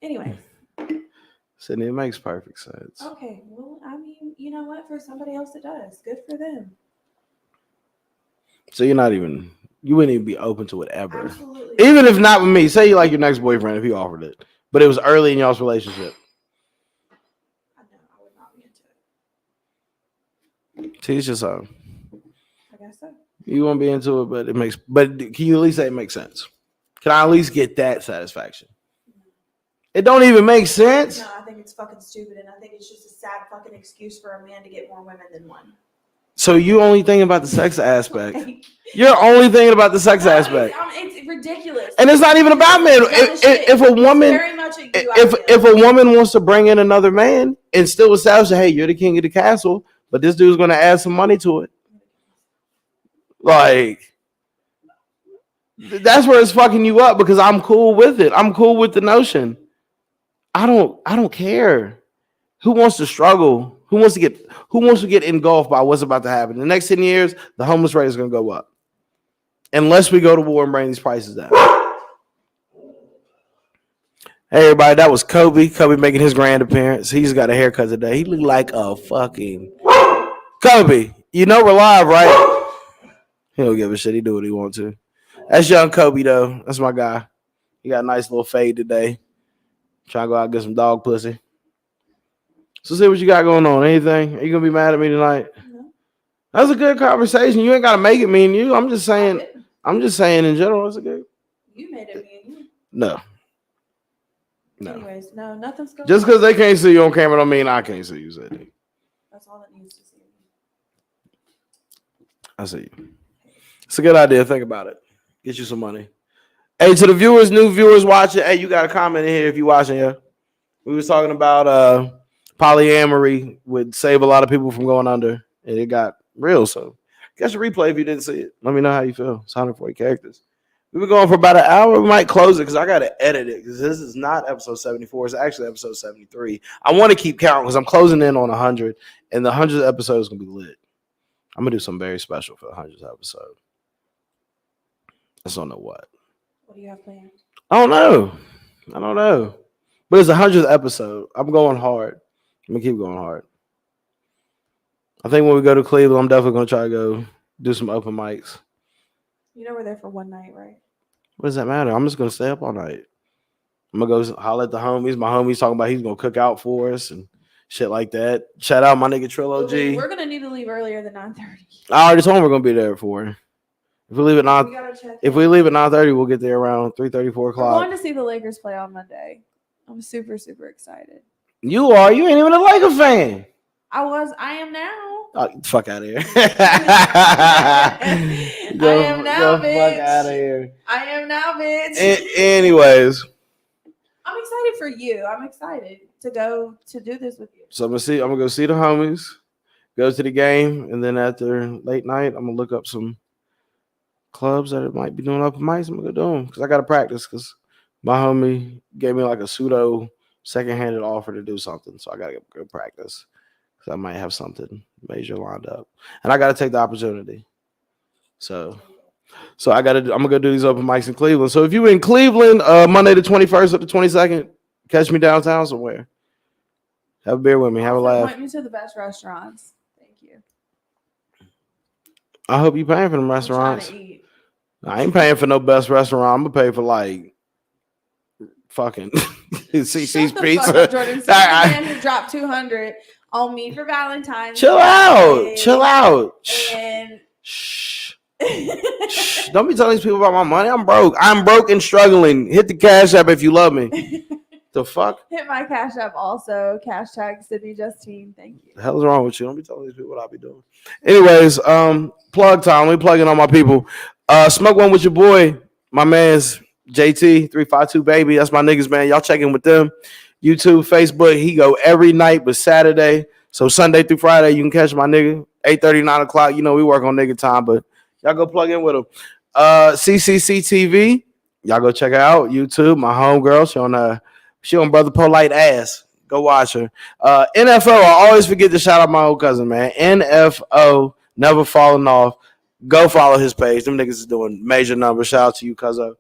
Anyway. Sydney, it makes perfect sense. Okay. Well, I mean, you know what? For somebody else it does. Good for them. So you wouldn't even be open to it ever. Absolutely. Even if not with me. Say you like your next boyfriend if he offered it. But it was early in y'all's relationship. I would not be into it. Teach us own. I guess so. You won't be into it, but can you at least say it makes sense? Can I at least get that satisfaction? It don't even make sense. No, I think it's fucking stupid, and I think it's just a sad fucking excuse for a man to get more women than one. So you only thinking about the sex aspect. You're only thinking about the sex aspect. It's ridiculous. And it's not even about men. If a woman, if a woman wants to bring in another man and still establish, hey, you're the king of the castle, but this dude's going to add some money to it. Like, that's where it's fucking you up because I'm cool with it. I'm cool with the notion. I don't care. Who wants to struggle? Who wants to get engulfed by what's about to happen? In the next 10 years, the homeless rate is going to go up. Unless we go to war and bring these prices down. Hey everybody, that was Kobe. Kobe making his grand appearance. He's got a haircut today. He looked like a fucking Kobe. You know we're live, right? He don't give a shit. He do what he wants to. That's young Kobe though. That's my guy. He got a nice little fade today. Trying to go out and get some dog pussy. So see what you got going on. Anything? Are you gonna be mad at me tonight? No. That's a good conversation. You ain't gotta make it me and you. I'm just saying in general, it's a good. You made it me and you. No. Anyways, no, nothing's going Just because they can't see you on camera don't mean I can't see you, Sydney. That's all that needs to see. I see you. It's a good idea. Think about it. Get you some money. Hey, to the viewers, new viewers watching, hey, you got a comment in here if you're watching, yeah? We was talking about polyamory would save a lot of people from going under, and it got real. So catch a replay if you didn't see it. Let me know how you feel. It's 140 characters. We've been going for about an hour. We might close it because I got to edit it because this is not episode 74. It's actually episode 73. I want to keep counting because I'm closing in on 100, and the 100th episode is going to be lit. I'm going to do something very special for the 100th episode. I just don't know what. What do you have planned? I don't know. But it's the 100th episode. I'm going hard. I'm going to keep going hard. I think when we go to Cleveland, I'm definitely going to try to go do some open mics. You know we're there for one night, right? What does that matter? I'm just going to stay up all night. I'm going to go holler at the homies. My homies talking about he's going to cook out for us and shit like that. Shout out my nigga Trillo G. We're going to need to leave earlier than 9:30. I already told him we're going to be there at 4. If we leave at 9:30, we'll get there around 3:30, 4 o'clock. I'm going to see the Lakers play on Monday. I'm super, super excited. You are? You ain't even a Laker fan. I am now. Oh, fuck out of here. I am now, bitch. Fuck out of here. I am now, bitch. Anyways. I'm excited for you. I'm excited to go to do this with you. So I'm gonna go see the homies, go to the game, and then after late night, I'm gonna look up some clubs that might be doing open mics. I'm gonna go do them because I gotta practice because my homie gave me like a pseudo second-handed offer to do something. So I gotta go practice. I might have something major lined up, and I got to take the opportunity. So I'm gonna go do these open mics in Cleveland. So if you in Cleveland, Monday the 21st or the 22nd, catch me downtown somewhere. Have a beer with me. Have a laugh. Point me to the best restaurants. Thank you. I hope you paying for them restaurants. I ain't paying for no best restaurant. I'm gonna pay for like fucking CC's Pizza. Fuck up, Jordan. So man who dropped 200. On me for Valentine's. Chill out. And Shh. Don't be telling these people about my money. I'm broke and struggling. Hit the Cash App if you love me. The fuck? Hit my Cash App also. # Sydney Justine. Thank you. The hell's wrong with you? Don't be telling these people what I be doing. Anyways, plug time. Let me plug in all my people. Smoke one with your boy, my man's JT352 baby. That's my niggas, man. Y'all check in with them. YouTube, Facebook, he go every night but Saturday. So Sunday through Friday, you can catch my nigga. 8:30, 9 o'clock. You know, we work on nigga time, but y'all go plug in with him. CCC TV, y'all go check her out. YouTube, my homegirl. She on Brother Polite ass. Go watch her. NFO, I always forget to shout out my old cousin, man. NFO, never falling off. Go follow his page. Them niggas is doing major numbers. Shout out to you, cousin.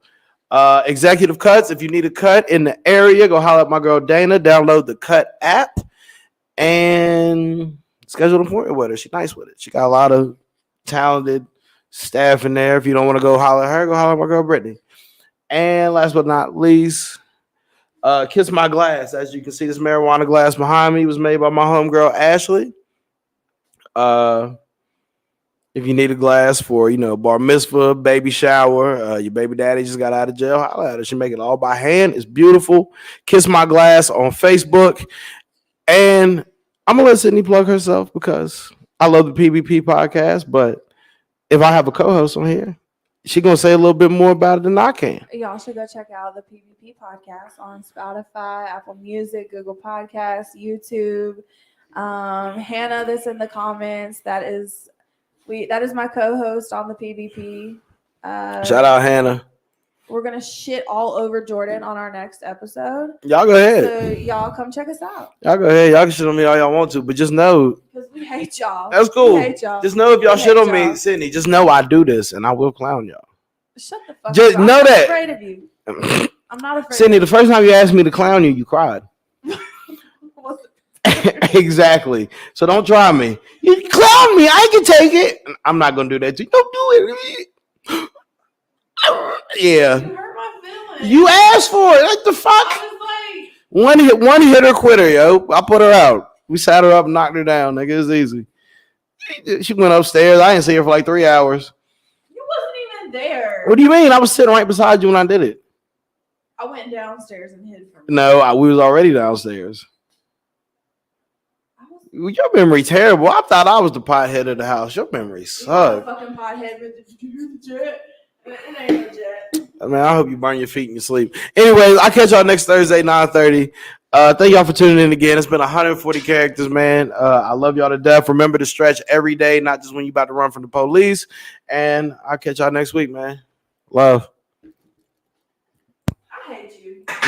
Executive Cuts. If you need a cut in the area, go holler at my girl Dana. Download the Cut app and schedule an appointment with her. She's nice with it. She got a lot of talented staff in there. If you don't want to go holler at her, go holler at my girl Brittany. And last but not least, Kiss My Glass. As you can see, this marijuana glass behind me was made by my homegirl Ashley. If you need a glass for, bar mitzvah, baby shower, your baby daddy just got out of jail, holla at her. She make it all by hand. It's beautiful. Kiss My Glass on Facebook. And I'm going to let Sydney plug herself because I love the PBP podcast. But if I have a co-host on here, she going to say a little bit more about it than I can. Y'all should go check out the PBP podcast on Spotify, Apple Music, Google Podcasts, YouTube. Hannah, that's in the comments. That is my co-host on the PvP. Shout out Hannah. We're gonna shit all over Jordan on our next episode. Y'all go ahead. So y'all come check us out. Y'all go ahead. Y'all can shit on me all y'all want to, but just know because we hate y'all. That's cool. We hate y'all. Just know if y'all shit on me, Sydney, just know I do this and I will clown y'all. Shut the fuck just up. Know I'm that. afraid of you. I'm not afraid. Sydney, the first time you asked me to clown you, you cried. Exactly. So don't try me. You clown me. I can take it. I'm not gonna do that to you. Don't do it. Yeah. You hurt my feelings. You asked for it. What the fuck? I was One like, hitter quitter, yo. I put her out. We sat her up and knocked her down. Nigga, it's easy. She went upstairs. I didn't see her for like 3 hours. you wasn't even there. What do you mean? I was sitting right beside you when I did it. I went downstairs and hid from you. No, we was already downstairs. Your memory terrible. I thought I was the pothead of the house. Your memory sucks. Fucking pothead with the jet. It ain't a jet. I mean, I hope you burn your feet in your sleep. Anyways, I'll catch y'all next Thursday, 9:30. Thank y'all for tuning in again. It's been 140 characters, man. I love y'all to death. Remember to stretch every day, not just when you about to run from the police. And I'll catch y'all next week, man. Love.